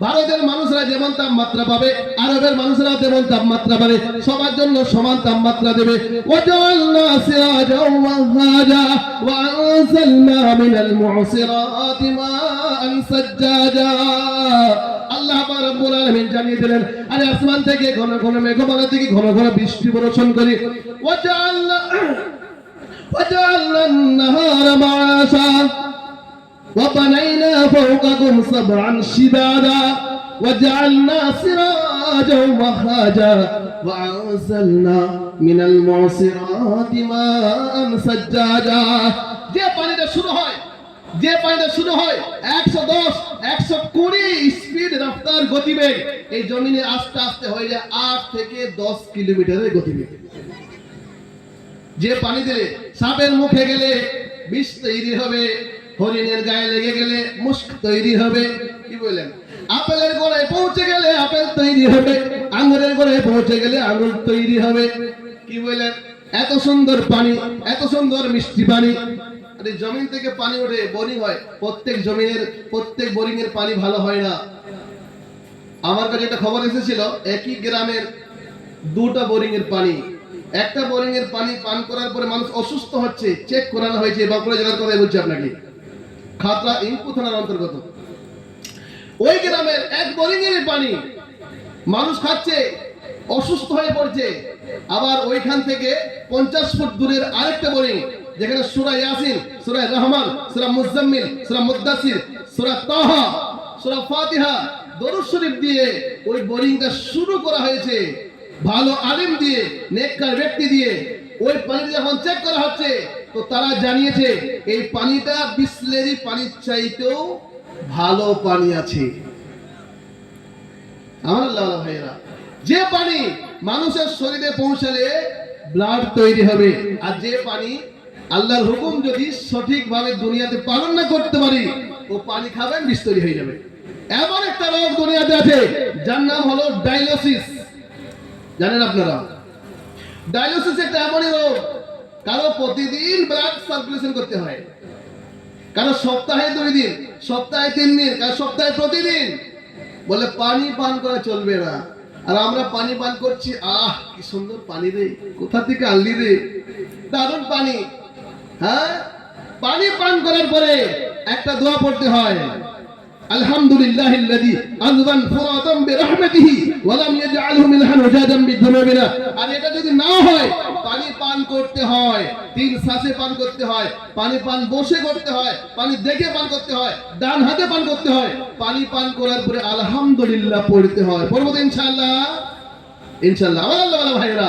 ভারতের মানুষরা যেমন তাপমাত্রা পাবে, আরবের মানুষরা তেমন তাপমাত্রা পাবে, সবার জন্য সমান তাপমাত্রা দেবে। ওয়াজআলনা সিরাজাও ওয়াহাজা ওয়া আনজালনা মিনাল মুসিরাতি মাআন সাজ্জাজা। আল্লাহ পাক রব্বুল আলামিন জানিয়ে দিলেন, আরে আসমান থেকে ঘন ঘন মেঘমালা থেকে ঘন ঘন বৃষ্টি বর্ষণ করি। ওয়াজআলনা আন-নাহারা মা'আশা وبنينا فوقكم سبعا شدادا وجعلنا سراجا وهاجا وأنزلنا من المعصرات ماء ثجاجا। যে পানিটা শুরু হয় 110 120 স্পিড রফতার গতিবেগ, এই জমিনে আস্তে আস্তে হয়ে যায় 8 থেকে 10 কিলোমিটারের গতিবেগ। যে পানি দিলে সাপের মুখে গেলে বিষ তৈরি হবে, হরিণের গায়ে লেগে গেলে মুস্ক তৈরি হবে, কি বলেন, আপেলের গোড়ায় পৌঁছে গেলে আপেল তৈরি হবে, আঙ্গুরের গোড়ায় পৌঁছে গেলে আঙ্গুর তৈরি হবে, কি বলেন। এত সুন্দর পানি, এত সুন্দর মিষ্টি পানি। আরে জমিন থেকে পানি ওঠে, বোরিং হয়, প্রত্যেক বোরিং এর পানি ভালো হয় না। আমার কাছে একটা খবর এসেছিল, একই গ্রামের দুটো বোরিং এর পানি, একটা বোরিং এর পানি পান করার পরে মানুষ অসুস্থ হচ্ছে, চেক করানো হয়েছে। বাঁকুড়া জেলার কথাই বলছি আপনাকে, খাতড়া ইনপু থানার অন্তর্গত। ওই গ্রামের এক বোরিং এর পানি মানুষ খাচ্ছে, অসুস্থ হয়ে পড়ছে। আবার ওইখান থেকে 50 ফুট দূরের আরেকটা বোরিং, যেখানে সূরা ইয়াসিন, সূরা রহমান, সূরা মুজাম্মিল, সূরা মুদ্দাসির, সূরা তাহা, সূরা ফাতিহা, দরুদ শরীফ দিয়ে ওই বোরিংটা শুরু করা হয়েছে। ভালো আলিম দিয়ে, নেককার ব্যক্তি দিয়ে ওই পানি যখন চেক করা হচ্ছে, তো তারা জানিয়েছে এই পানিটা বিসলেরি পানির চাইতেও ভালো পানি আছে। আমার আল্লাহ ভাইরা, যে পানি মানুষের শরীরে পৌঁছালে ব্লাড তৈরি হবে, আর যে পানি আল্লাহর হুকুম যদি সঠিকভাবে দুনিয়াতে পালন না করতে পারি, ও পানি খাবেন বিষ তৈরি হয়ে যাবে। এমন একটা রোগ দুনিয়াতে আছে যার নাম হলো ডায়ালিসিস। জানেন আপনারা, ডায়ালিসিস একটা এমনই রোগ, কারো প্রতিদিন ব্লাড সার্কুলেশন করতে হয়, কারো সপ্তাহে 2 দিন, সপ্তাহে 3 দিন, কারো সপ্তাহে প্রতিদিন। বলে পানি পান করা চলবে না, আর আমরা পানি পান করছি, আহ কি সুন্দর পানি রে, কোথা থেকে আনলি রে, দারুণ পানি। হ্যাঁ, পানি পান করার পরে একটা দোয়া পড়তে হয়, আলহামদুলিল্লাহিল্লাযী আযবান ফুরাতাম বিরহমাতিহি ওয়া লাম ইয়াজআলহু মিলহান ওয়াজাদাম বিযুনুবিনা। আর এটা যদি না হয়, পানি পান করতে হয় 3 শ্বাসে পান করতে হয়, পানি পান বসে করতে হয়, পানি দেখে পান করতে হয়, ডান হাতে পান করতে হয়, পানি পান করার পরে আলহামদুলিল্লাহ পড়তে হয়। পড়ব তো ইনশাআল্লাহ, ইনশাআল্লাহ। আমার আল্লাহ ভাইরা,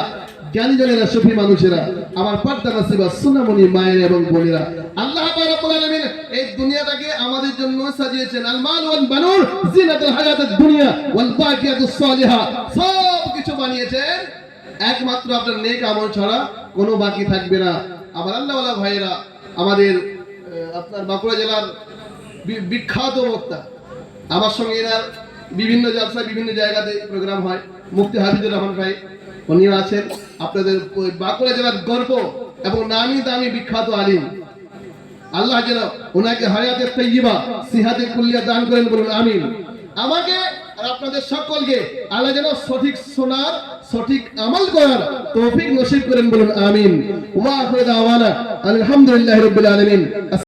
জ্ঞানী জনেরা, সুফি মানুষেরা, আমার পর্দা নসিবা সুনামণি মায়ের এবং বোনেরা, আল্লাহ পাক রব্বুল আলামিন এই দুনিয়াটাকে আমাদের জন্য সাজিয়েছেন। আল মাল ওয়াল বানুন জিনাতুল হায়াতুদ দুনিয়া ওয়াল বাকিয়াতুস সালিহা, সব কিছু বানিয়েছেন একমাত্র আপনার নেক আমল ছাড়া কোনো বাকি থাকবে না। আমার আল্লাহ ভাইরা, আমাদের আপনার বাঁকুড়া জেলার বিখ্যাত বক্তা, আমার সঙ্গে এনার বিভিন্ন জলসায় বিভিন্ন জায়গাতে প্রোগ্রাম হয়, মুফতি হাফিজুর রহমান ভাই, উনিও আছেন। আপনাদের বাঁকুড়া জেলার গর্ব এবং নামি দামি বিখ্যাত আলিম, আল্লাহ যেন ওনাকে হায়াতে তাইয়্যিবা, সিহাতে কুল্লিয়া দান করেন, বলুন আমিন। আমাকে আর আপনাদের সকলকে আল্লাহ যেন সঠিক শোনার, সঠিক আমল করার তৌফিক নসিব করেন, বলুন আমিন। ওয়া আখিরু দাওয়ানা আলহামদুলিল্লাহি রাব্বিল আলামিন।